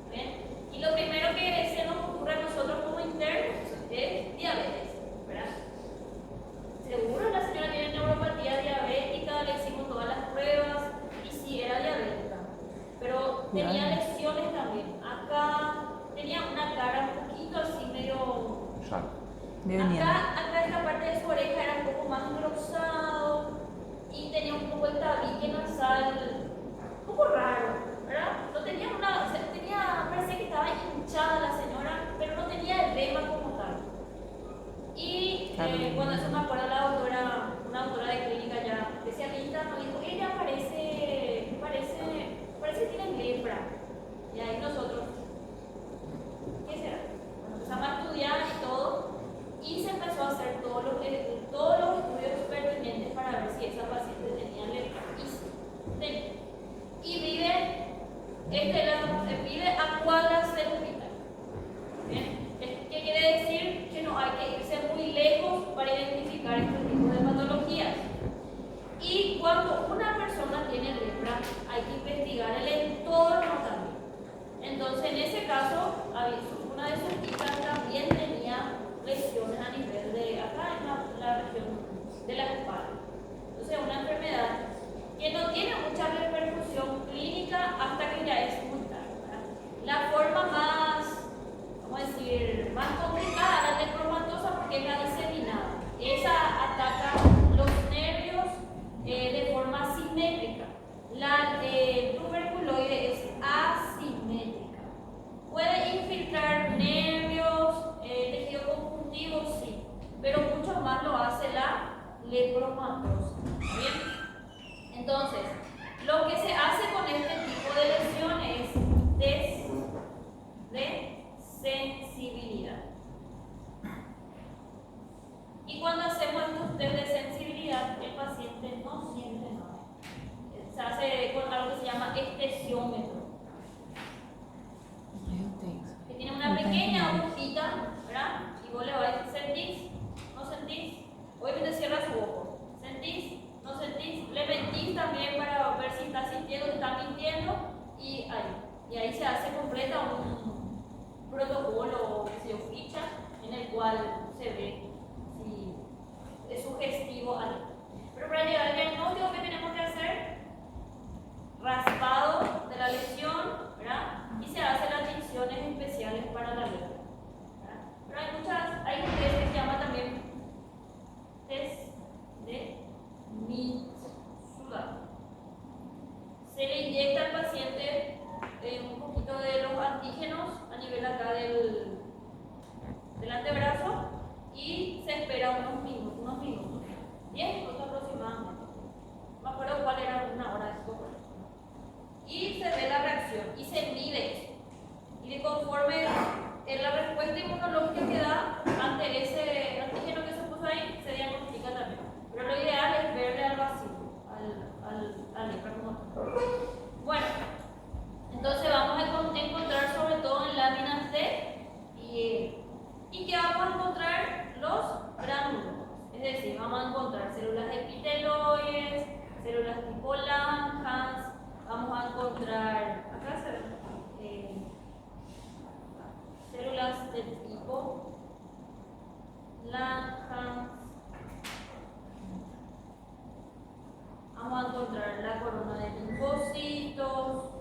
¿Ven? Y lo primero que se nos ocurre a nosotros como internos es diabetes, ¿verdad? Seguro la señora tiene neuropatía diabética, le hicimos todas las pruebas y sí era diabética. Pero tenía lesiones también. De venida. Acá esta parte de su oreja era un poco más engrosado y tenía un poco el tabique nasal, un poco raro, ¿verdad? No tenía parecía que estaba hinchada la señora, pero no tenía edema como tal. Y cuando eso me acuerdo la doctora, una doctora de clínica ya especialista, nos dijo, ella parece que tiene lepra. Y ahí nosotros, ¿qué será? Bueno, empezamos a estudiar y todo, y se empezó a hacer todos los estudios pertinentes para ver si esa paciente tenía lepra. Y sí, tenía. Y vive a cuadras del hospital. ¿Bien? ¿Qué quiere decir? Que no hay que irse muy lejos para identificar este tipo de patologías. Y cuando una persona tiene lepra, hay que investigar el entorno también. Entonces, en ese caso, una de sus hijas también tenía lesiones a nivel de acá en la región de la espalda. Entonces, una enfermedad que no tiene mucha repercusión clínica hasta que ya es muy tarde, ¿verdad? La forma más, vamos a decir, más complicada, la necromatosa, porque es la diseminada. Esa ataca los nervios de forma simétrica. La tuberculoide es asimétrica. Puede infiltrar nervios, tejido conjuntivo, sí, pero mucho más lo hace la lepromatosa. ¿Bien? Entonces, lo que se hace con este tipo de lesiones es test de sensibilidad. Y cuando hacemos estos test de sensibilidad, el paciente no siente nada. Se hace con algo que se llama estesiómetro, que tiene una pequeña agujita, ¿verdad? Y vos le vas a decir, ¿sentís? ¿No sentís? Obviamente cierra su ojo. ¿Sentís? ¿No sentís? Le mentís también para ver si está sintiendo, si está mintiendo, y ahí se hace completa un protocolo o ficha en el cual se ve si es sugestivo o no. Pero para llegar al diagnóstico, ¿qué tenemos que hacer? Raspado de la lesión, ¿verdad? Y se hacen las tinciones especiales para la lepra, ¿verdad? Pero hay un test que se llama también test de Mitsuda. Se le inyecta al paciente un poquito de los antígenos a nivel acá del antebrazo y se espera unos minutos, 10 minutos aproximadamente. No me acuerdo cuál era, una hora después. Y se ve la reacción y se mide eso. Y de conforme la respuesta inmunológica que da ante ese antígeno que se puso ahí, se diagnostica también. Pero lo ideal es verle al vacío, al lepra como tal. Bueno, entonces vamos a encontrar sobre todo en láminas D y E. ¿Y qué vamos a encontrar? Los gránulos. Es decir, vamos a encontrar células epiteloides, células tipo Langhans, vamos a encontrar, acá se ven, células del tipo Langhans. Vamos a encontrar la corona de linfocitos,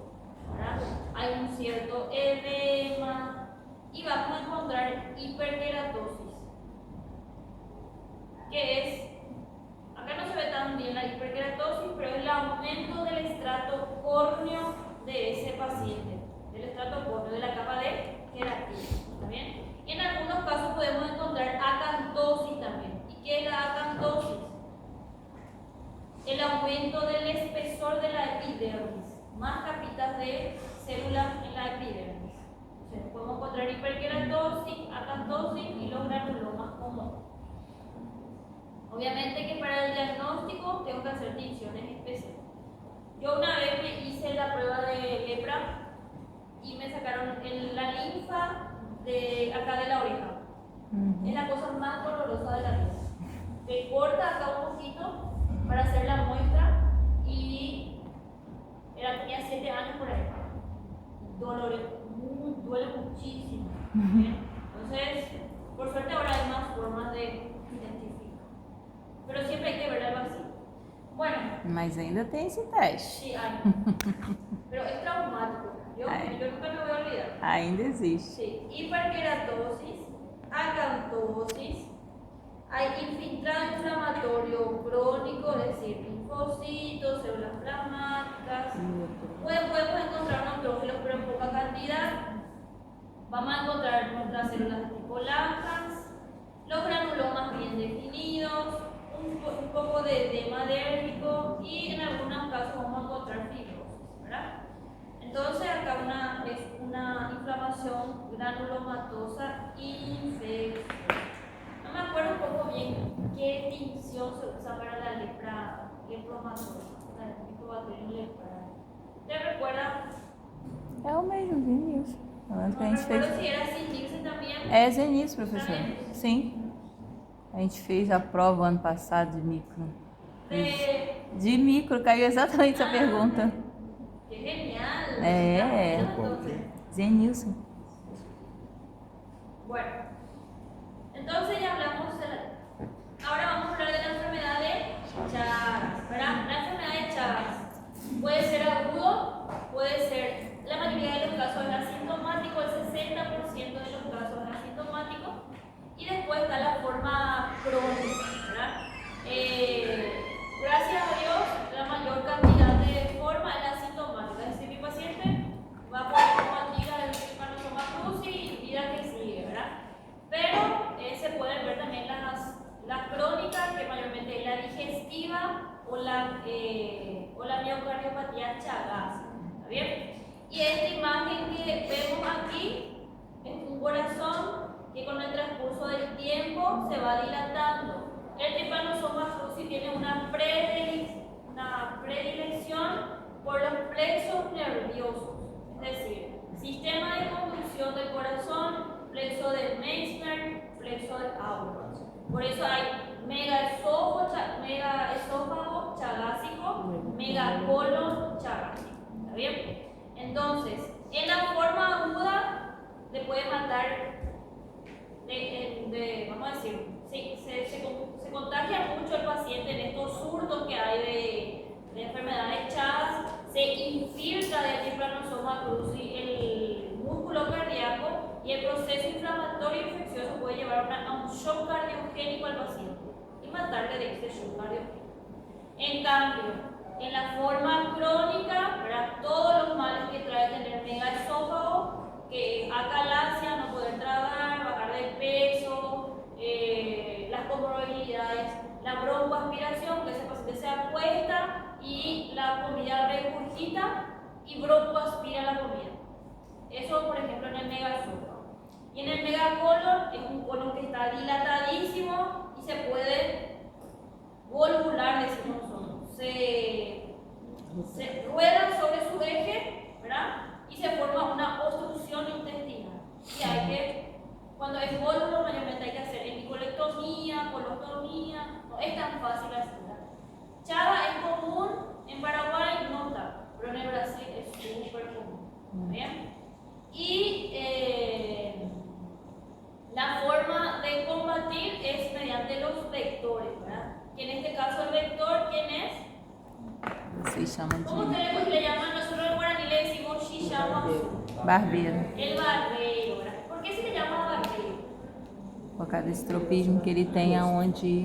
¿verdad? Hay un cierto edema y vamos a encontrar hiperkeratosis, que es, acá no se ve tan bien la hiperkeratosis, pero es el aumento del estrato córneo de ese paciente, del estrato córneo, de la capa de queratina, ¿está bien? Y en algunos casos podemos encontrar acantosis también. ¿Y qué es la acantosis? El aumento del espesor de la epidermis, más capitas de células en la epidermis. Entonces, podemos encontrar hiperkeratosis, acantosis y los granulomas comunes. Obviamente que para el diagnóstico tengo que hacer tinciones especiales. Yo una vez me hice la prueba de lepra y me sacaron la linfa de acá de la oreja. Es la cosa más dolorosa de la vida. Te corta acá un poquito para hacer la muestra y tenía 7 años por ahí. Duele muchísimo. Entonces, por suerte ahora hay más formas de identificar. Pero siempre hay que ver algo así. Bueno. Mas ainda tem esse teste. Sí, hay. Pero es traumático. Yo nunca me voy a olvidar. Ainda existe. Sí. Hiperkeratosis, acantosis, Hay infiltrado inflamatorio crónico, es decir, linfocitos, células plasmáticas. Podemos encontrar neutrófilos, pero en poca cantidad. Vamos a encontrar nuestras células tipo Langhans, los granulomas bien definidos, un poco de edema dérmico y en algunos casos vamos a encontrar fibrosis, ¿verdad? Entonces acá es una inflamación granulomatosa infecciosa. No me acuerdo un poco bien qué tinción se usa para la lepra lepromatosa, la Mycobacterium leprae. ¿Te recuerdas? É o mesmo, Zenis. No Que a gente recuerdo fez. si era Sinix também. É Zenis, professor. Também. Sim. A gente fez a prova ano passado de micro. De micro, caiu exatamente essa pergunta. Que genial. É. Entonces, Zenilson. bueno, entonces ya hablamos ahora vamos a hablar de la enfermedad de Chagas, ¿verdad? La enfermedad de Chagas puede ser agudo, puede ser, la mayoría de los casos es asintomático, el 60% de los casos es asintomático, y después está la forma crónica, ¿verdad? Gracias a Dios, la mayor cantidad de formas es asintomática, es decir, mi paciente va a poder combatir al Trypanosoma cruzi y vida que sigue, ¿verdad? Pero se pueden ver también las crónicas, que mayormente es la digestiva o la miocardiopatía chagásica, ¿está bien? Y esta imagen que vemos aquí es un corazón que con el transcurso del tiempo se va dilatando. El Trypanosoma cruzi tiene una predilección por los plexos nerviosos, es decir, sistema de conducción del corazón, plexo de Meissner, plexo de Auerbach. Por eso hay megaesófago chagásico, megacolon chagásico. ¿Está bien? Entonces, en la forma aguda le puede matar, vamos a decir, se contagia mucho el paciente en estos surtos que hay de enfermedades Chagas, se infiltra de Trypanosoma cruzi el músculo cardíaco y el proceso inflamatorio infeccioso puede llevar a un shock cardiogénico al paciente y matarle de ese shock cardiogénico. En cambio, en la forma crónica, ¿verdad? Todos los males que trae tener megaesófago, que acalasia, no poder tragar, bajar de peso, las comorbilidades, la broncoaspiración, que ese paciente se acuesta y la comida regurgita y broncoaspira la comida. Eso, por ejemplo, en el megaesófago. Y en el megacolon es un colon que está dilatadísimo y se puede volvular, decimos nosotros. Se rueda sobre su eje, ¿verdad? Y se forma una obstrucción intestinal. Y hay que, cuando es vólvulo, mayormente hay que hacer hemicolectomía, colostomía, no es tan fácil hacerla. Chaga es común, en Paraguay no está, pero en el Brasil es súper común. ¿Bien? Y la forma de combatir es mediante los vectores, ¿verdad? Que en este caso el vector, ¿quién es? Vocês chamam ¿Cómo de ustedes le llaman? Nosotros en guaraní le decimos xixamazu. barbeiro. El barbeiro, ¿verdad? ¿Por qué se le llama barbeiro? Por causa desse tropismo que ele tem aonde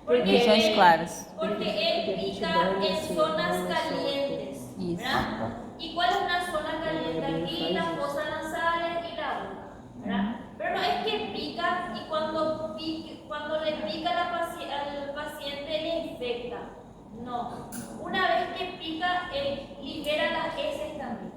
Porque regiões él, claras. porque él pica en zonas calientes, ¿verdad? ¿Y cuál es una zona caliente? Aquí las fosas nasales y la boca, ¿verdad? Pero no es que pica y cuando le pica al paciente le infecta. No. Una vez que pica, él libera las heces también.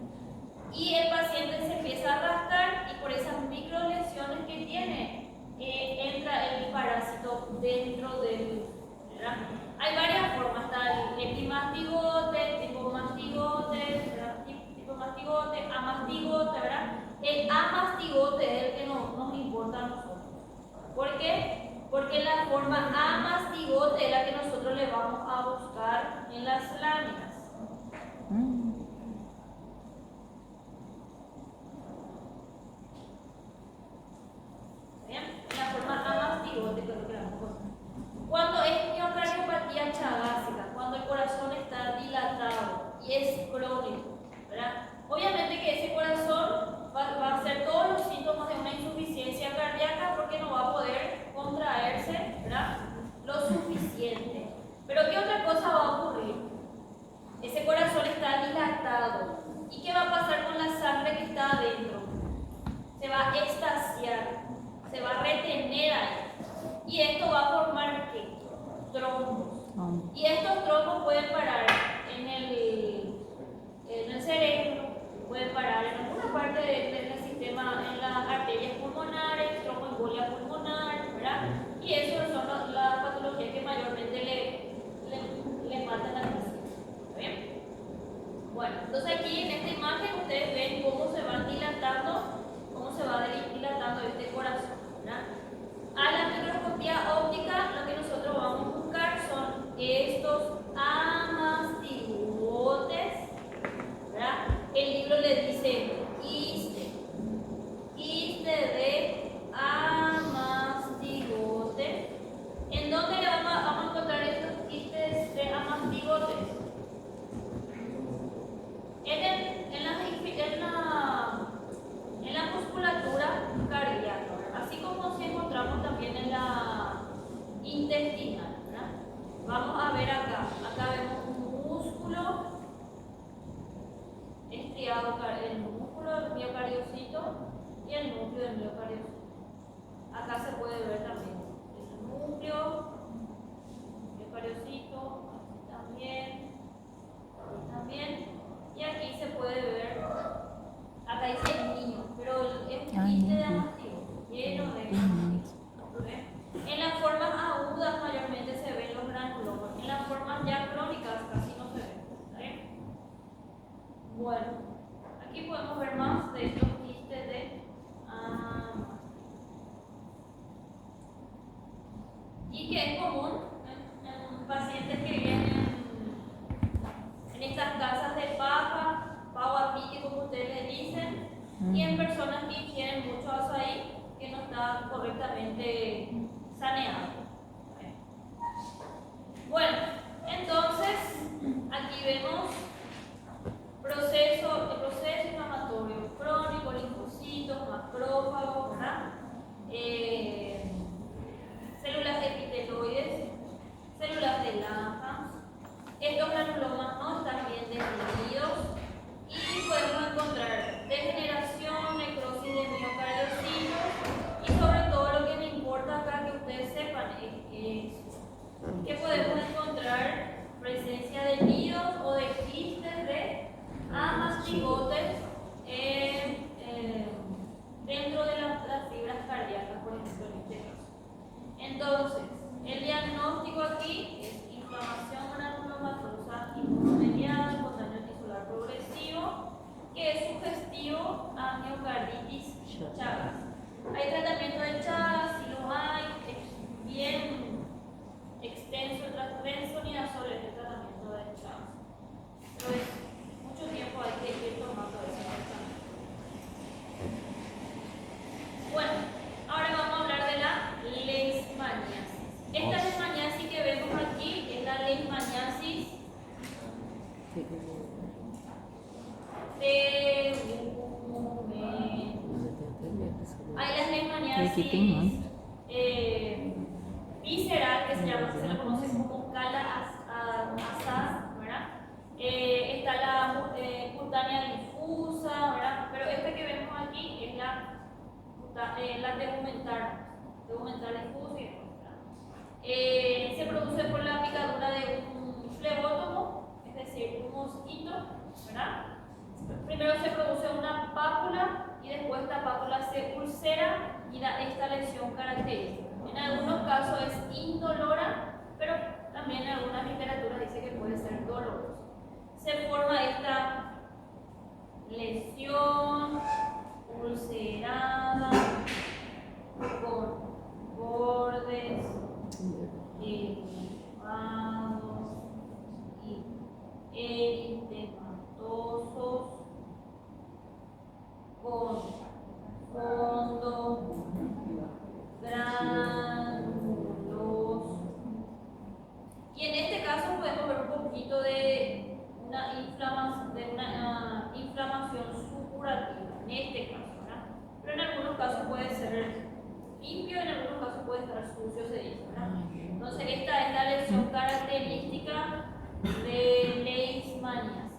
Y el paciente se empieza a rascar y por esas micro lesiones que tiene, entra el parásito dentro del, ¿verdad? Hay varias formas, está el epimastigote, tipo mastigote, ¿verdad? Tipo mastigote, amastigote, ¿verdad? El amastigote es el que nos importa a nosotros. ¿Por qué? Porque la forma amastigote es la que nosotros le vamos a buscar en las láminas. ¿Bien? La forma amastigote, que es lo que le vamos a buscar. Cuando es miocardiopatía chagásica, cuando el corazón está dilatado y es crónico, ¿verdad? Obviamente que ese corazón va a hacer todos los síntomas de una insuficiencia cardíaca porque no va a poder contraerse, dilatado. ¿Y qué va a pasar con la sangre que está adentro? Se va a extasiar, se va a retener ahí. Y esto va a formar ¿qué? Trombos. Y estos trombos pueden parar en el cerebro, pueden parar en alguna parte del sistema, en las arterias pulmonares, tromboembolia pulmonar, ¿verdad? Y eso son las patologías que mayormente le matan al paciente. ¿Está bien? Bueno, entonces aquí en esta imagen ustedes ven cómo se va dilatando este corazón, ¿verdad? A la microscopía óptica, lo que nosotros vamos a buscar son estos amastigotes, ¿verdad? El libro le dice quiste de amastigote. ¿En dónde le vamos a encontrar estos quistes de amastigotes? En la musculatura cardíaca, así como si encontramos también en la intestinal, ¿verdad? Vamos a ver acá vemos un músculo estriado, el músculo del miocardiocito y el núcleo del miocardiocito. Acá se puede ver también el núcleo, miocardiocito, también, y aquí se puede ver. Acá dice el niño, pero es un quiste de amastigote, lleno de amastigote. En las formas agudas mayormente se ven los granulomas, en las formas ya crónicas casi no se ven. ¿Está bien? Bueno, aquí podemos ver más de estos quistes de amastigote. Y que es común en pacientes que vienen en estas casas de paja, pavo a pique, como ustedes le dicen, y en personas que ingieren mucho azaí que no está correctamente saneado. Bueno, entonces aquí vemos el proceso inflamatorio crónico, linfocitos, macrófagos, ¿verdad? Células epiteloides, células de Langhans. Estos granulomas no están bien definidos y podemos encontrar degeneración, necrosis de miocardiocitos y sobre todo lo que me importa acá que ustedes sepan es que podemos encontrar presencia de nidos o de quistes de amastigotes dentro de las fibras cardíacas, por ejemplo, en este caso. Entonces, el diagnóstico aquí es inflamación granulomatosa inmunomediada con daño tisular progresivo, que es sugestivo a miocarditis Chagas. Hay tratamiento de Chagas, si lo hay, es bien extenso el trazodonidazol es el tratamiento de Chagas. Pero es mucho tiempo hay que ir tomando ese tratamiento. Bueno, ahora vamos a hablar de la leishmaniasis. Esta leishmaniasis que vemos aquí es la leishmaniasis hay las leishmaniasis visceral, que se le conoce como cala asaz, ¿verdad? Está la cutánea difusa, ¿verdad? Pero esta que vemos aquí es la tegumentar difusa, ¿verdad? Se produce por la picadura de un flebótomo, es decir, un mosquito, ¿verdad? Primero se produce una pápula y después esta pápula se ulcera y da esta lesión característica. En algunos casos es indolora, pero también en algunas literaturas dice que puede ser dolorosa. Se forma esta lesión ulcerada con bordes elevados y eritematosos con fondo granuloso. Y en este caso podemos ver un poquito de una inflamación supurativa, en este caso, ¿verdad? Pero en algunos casos puede ser limpio, en algunos casos puede estar sucio, se dice, ¿verdad? Entonces esta es la lesión característica de leishmaniasis.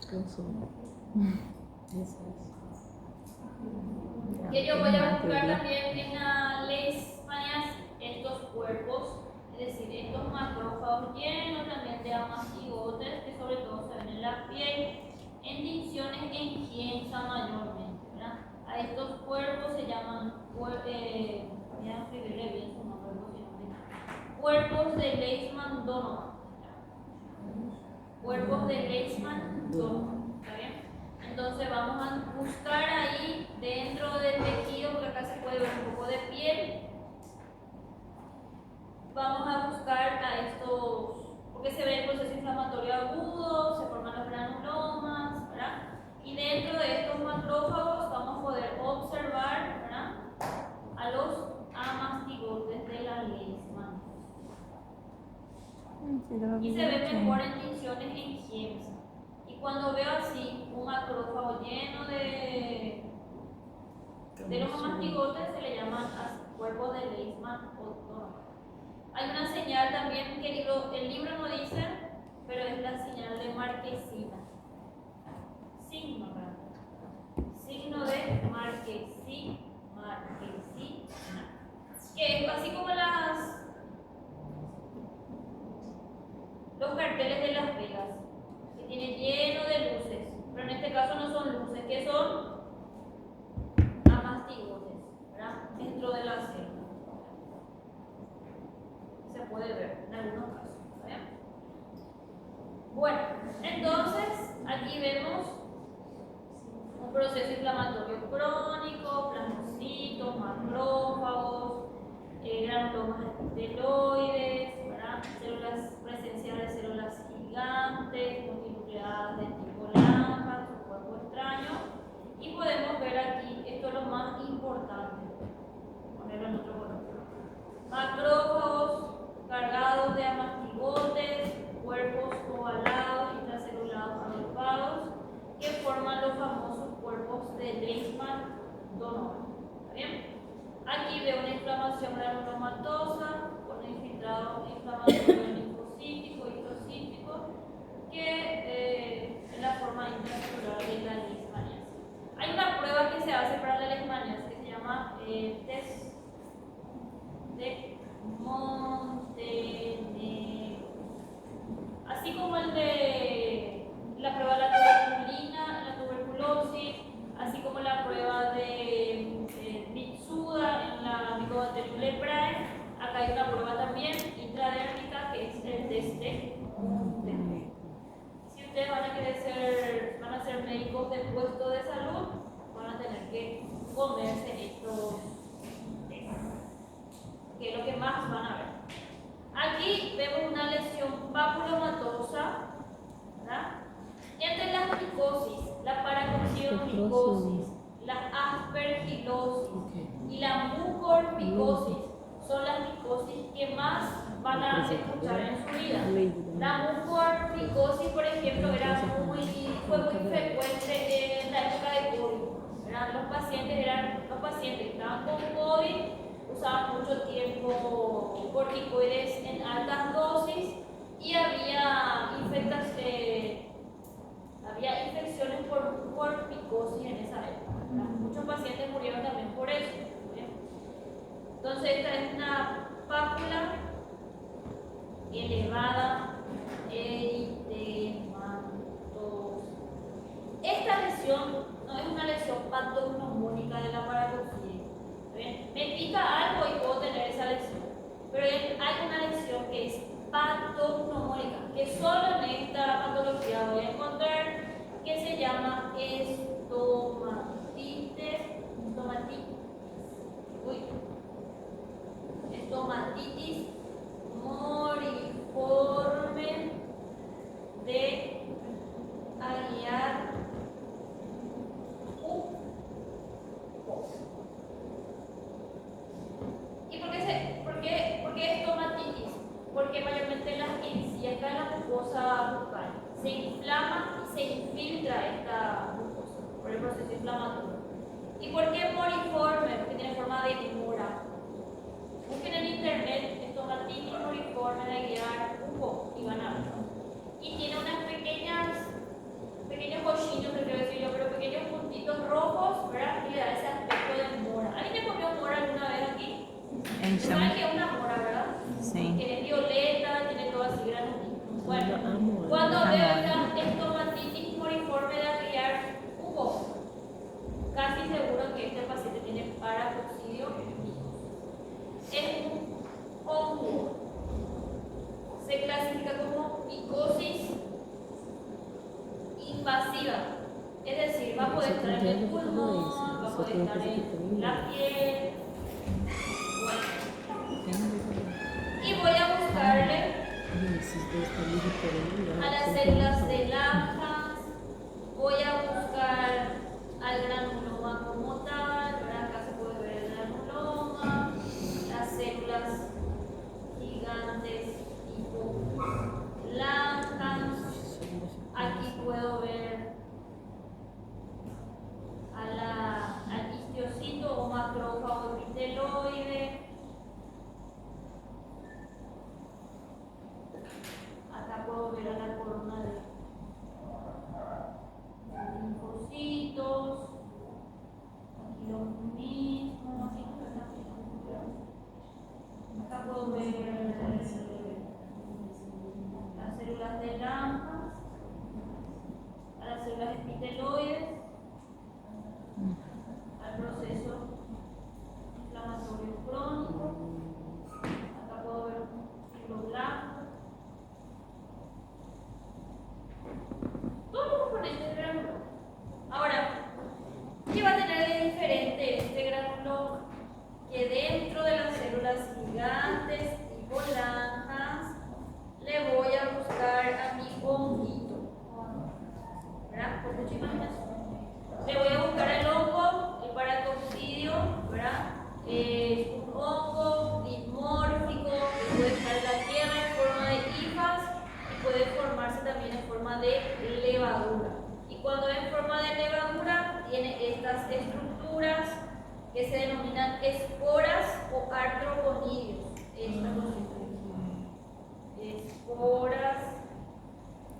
Consumo. Eso es. Que yo voy a buscar también en la leishmaniasis estos cuerpos, es decir, estos macrófagos llenos también de amastigotes que sobre todo se ven en la piel, en tinciones en giemsa mayormente, ¿verdad? A estos cuerpos se llaman voy a escribirle bien su nombre, cuerpos de Leishman-Donovan. Cuerpos de Leishman-Donovan, ¿está bien? Entonces vamos a buscar ahí dentro del tejido, porque acá se puede ver un poco de piel. Vamos a buscar a estos, porque se ve el proceso inflamatorio agudo, se forman los granulomas, ¿verdad? Y dentro de estos macrófagos vamos a poder observar, ¿verdad?, a los amastigotes de la Leishman. Y se ve mejor en tinciones en giemsa. Y cuando veo así un macrófago lleno de los amastigotes, se le llaman cuerpos de Leishman o Donovan. Hay una señal también que el libro no dice, pero es la señal de Marquesina. Signo, ¿verdad? Signo de Marquesina. Que es así como los carteles de Las Vegas, que tiene lleno de luces, pero en este caso no son luces, que son amastigotes, ¿verdad?, dentro de la célula. Se puede ver en algunos casos, ¿verdad? Bueno, entonces aquí vemos un proceso inflamatorio crónico, plasmocitos, macrófagos, granulomas epiteloides, ¿verdad?, presencia de células gigantes, multinucleadas de tipo Langhans o cuerpo extraño. Y podemos ver aquí, esto es lo más importante, ponerlo en otro color. Macrófagos cargados de amastigotes, cuerpos ovalados, intracelulados agrupados, que forman los famosos cuerpos de Leishman-Donovan. ¿Está bien? Aquí veo una inflamación granulomatosa con un infiltrado inflamatorio linfocítico y trocítico que es la forma intracelular de la leishmaniasis. Hay una prueba que se hace para la leishmaniasis que se llama test de Montenegro, así como el de la prueba de la tuberculina, la tuberculosis, así como la prueba de Mitsuda en la Mycobacterium leprae. Acá hay una prueba también intradérmica que es el test de Montenegro. Si ustedes van a ser médicos de puesto de salud, van a tener que comerse estos test, que es lo que más van a ver. Aquí vemos una lesión papulomatosa, ¿verdad?, entre las micosis, la paracortiomicosis, la aspergilosis y la mucormicosis. Son las micosis que más van a escuchar en su vida. La mucormicosis, por ejemplo, fue muy frecuente en la época de COVID. Los pacientes que estaban con COVID usaban mucho tiempo corticoides en altas dosis y había infecciones por micosis en esa época. Muchos pacientes murieron también por eso. Entonces esta es una pápula elevada, eritematosa. Esta lesión no es una lesión patognomónica de la paracoxia. Me pica algo y puedo tener esa lesión, pero hay una lesión que es patognomónica, que solo en esta patología voy a encontrar, que se llama estomatitis moriforme de Aguiar U. ¿Y por qué estomatitis? Porque mayormente las encías de la mucosa bucal se inflama y se infiltra esta mucosa por el proceso inflamatorio. ¿Y por qué moriforme? Porque tiene forma de mora. Busquen en internet estomatitis moriforme de Aguiar U y van a ver. Y tiene unos pequeños invasiva. Es decir, va a poder estar en el pulmón, va a poder estar en la piel. Y voy a buscarle a las células de Langhans, voy a buscar al granuloma como tal, ¿verdad? Acá se puede ver el granuloma, las células gigantes tipo Langhans. Aquí puedo ver al histiocito o macrófago epiteloide. Acá puedo ver a la corona de linfocitos. Aquí lo mismo. Acá puedo ver las células de Langhans, a las células epiteloides, al proceso inflamatorio crónico. Acá puedo ver fibroblastos. Todos los componentes del granuloma. Ahora, ¿qué va a tener de diferente este granuloma? Que dentro de las células gigantes tipo Langhans le voy a buscar a mi honguito, ¿verdad? Por mucha imaginación. Le voy a buscar el hongo, el paracoccidio, ¿verdad? Es un hongo dimórfico que puede estar en la tierra en forma de hifas y puede formarse también en forma de levadura. Y cuando es en forma de levadura, tiene estas estructuras que se denominan esporas o artroponidios. Esporas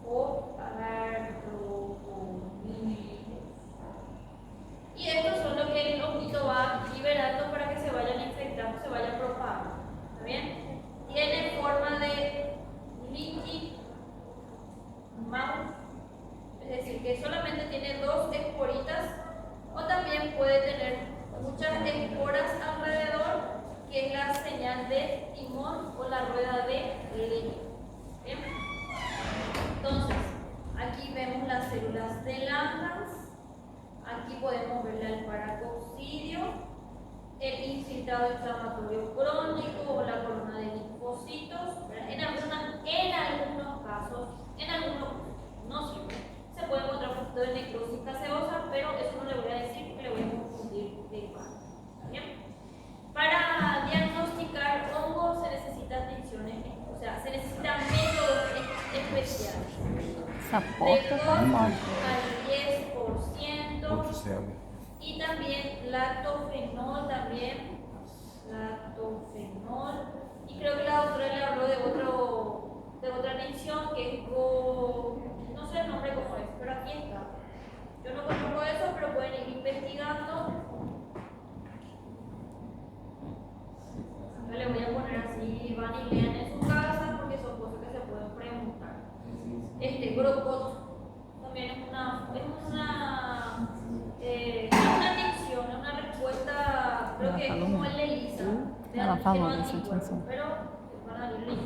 o artroponidios. Y estos son lo que el honguito va liberando para que se vayan infectando, se vayan propagando. ¿Está bien? Tiene forma de leaky mouth, es decir, que solamente tiene dos esporitas, o también puede tener muchas esporas alrededor, que es la señal de timón o la rueda de leña. ¿Bien? Entonces, aquí vemos las células de Langhans. Aquí podemos verle al paracoccidio, el infiltrado inflamatorio crónico o la corona de linfocitos. En algunos casos, no siempre, se puede encontrar un poquito de necrosis gaseosa, pero eso no le voy a decir porque le voy a confundir de igual. ¿Bien? Para diagnosticar hongos se necesitan tensiones, o sea, se necesitan métodos especiales. Essa porta tá morta. Al 10%. Y también lactofenol y creo que la doctora le habló de otra tensión que es no sé el nombre cómo es, pero aquí está. Yo no conozco eso, pero pueden ir investigando. Yo le voy a poner así, van y lean en su casa porque son cosas que se pueden preguntar. Grocot también es una adicción, es una respuesta, creo que es como el de Elisa, de Ela falou antígeno dessa anticuerpo, atenção. pero van a leer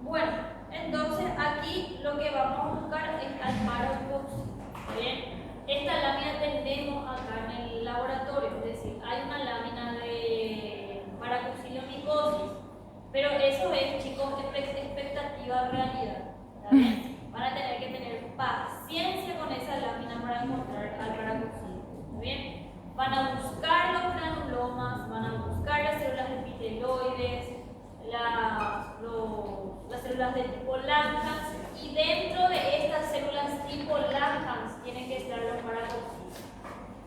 Bueno, entonces aquí lo que vamos a buscar es al paracoccidio. ¿Bien? Esta lámina tenemos acá en el laboratorio, es decir, hay una lámina de paracoccidio micosis, pero eso es, chicos, expectativa realidad. ¿Está bien? Van a tener que tener paciencia con esa lámina para encontrar al paracoccidio. ¿Está bien? Van a buscar los granulomas, van a buscar las células epiteloides, las células de tipo Langhans, y dentro de estas células tipo Langhans tienen que estar los paracoccidios.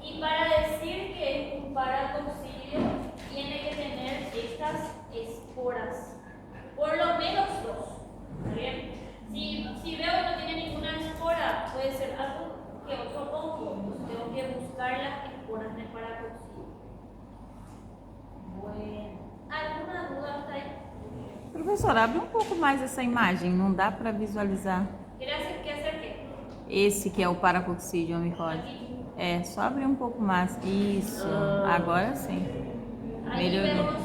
Y para decir que es un paracoccidio, tiene que tener estas esporas, por lo menos dos. ¿Está bien? Si veo que no tiene ninguna espora, puede ser algo que otro hongo, entonces tengo que buscar las esporas del paracoccidio. Bueno, ¿alguna duda hasta ahí? Professora, abre um pouco mais essa imagem, não dá para visualizar. ¿Qué hacer qué? Esse que é o paracoccidio micose. Aquí. É, só abrir um pouco mais. Isso, agora sim. Ahí Melhorou. vemos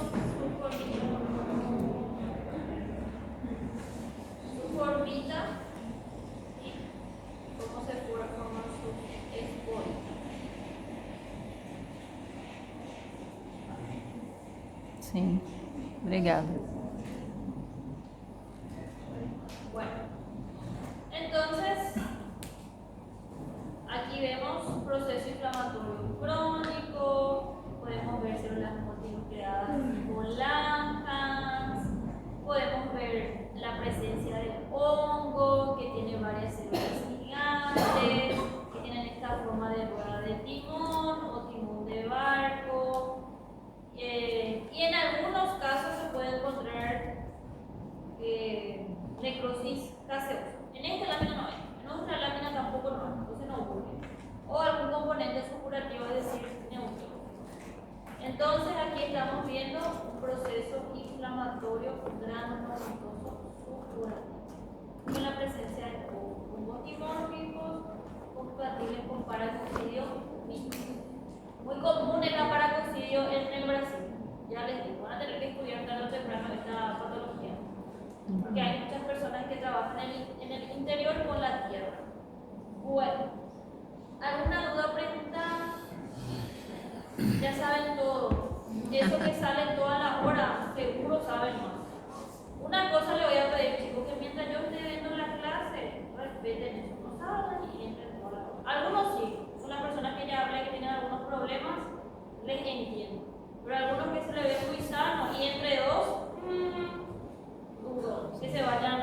su Sim. Obrigada. Bueno, entonces, aquí vemos proceso inflamatorio crónico, podemos ver células multinucleadas tipo Langhans, podemos ver la presencia del hongo, que tiene varias células gigantes, que tienen esta forma de rueda de timón o timón de barco, y en algunos casos se puede encontrar necrosis gaseosa. En esta lámina no hay, en otra lámina tampoco no hay, entonces no ocurre. O algún componente supurativo, es decir, neutro. Entonces aquí estamos viendo un proceso inflamatorio granulomatoso supurativo, con la presencia de hongos dimórficos compatibles con paracocidio mixto. Muy común el paracocidio en el Brasil. Ya les digo, van a tener que estudiar tarde o temprano esta patología. Porque hay muchas personas que trabajan en el interior con la tierra. Bueno, ¿alguna duda o pregunta? Ya saben todo. Eso que sale toda la hora, seguro saben más. Una cosa le voy a pedir, chicos, que mientras yo esté viendo la clase, respeten eso. No salgan y entren toda la hora. Algunos sí, son las personas que ya hablé que tienen algunos problemas, les entiendo. Pero algunos que se le ven muy sanos y entre dos, dudo que se vayan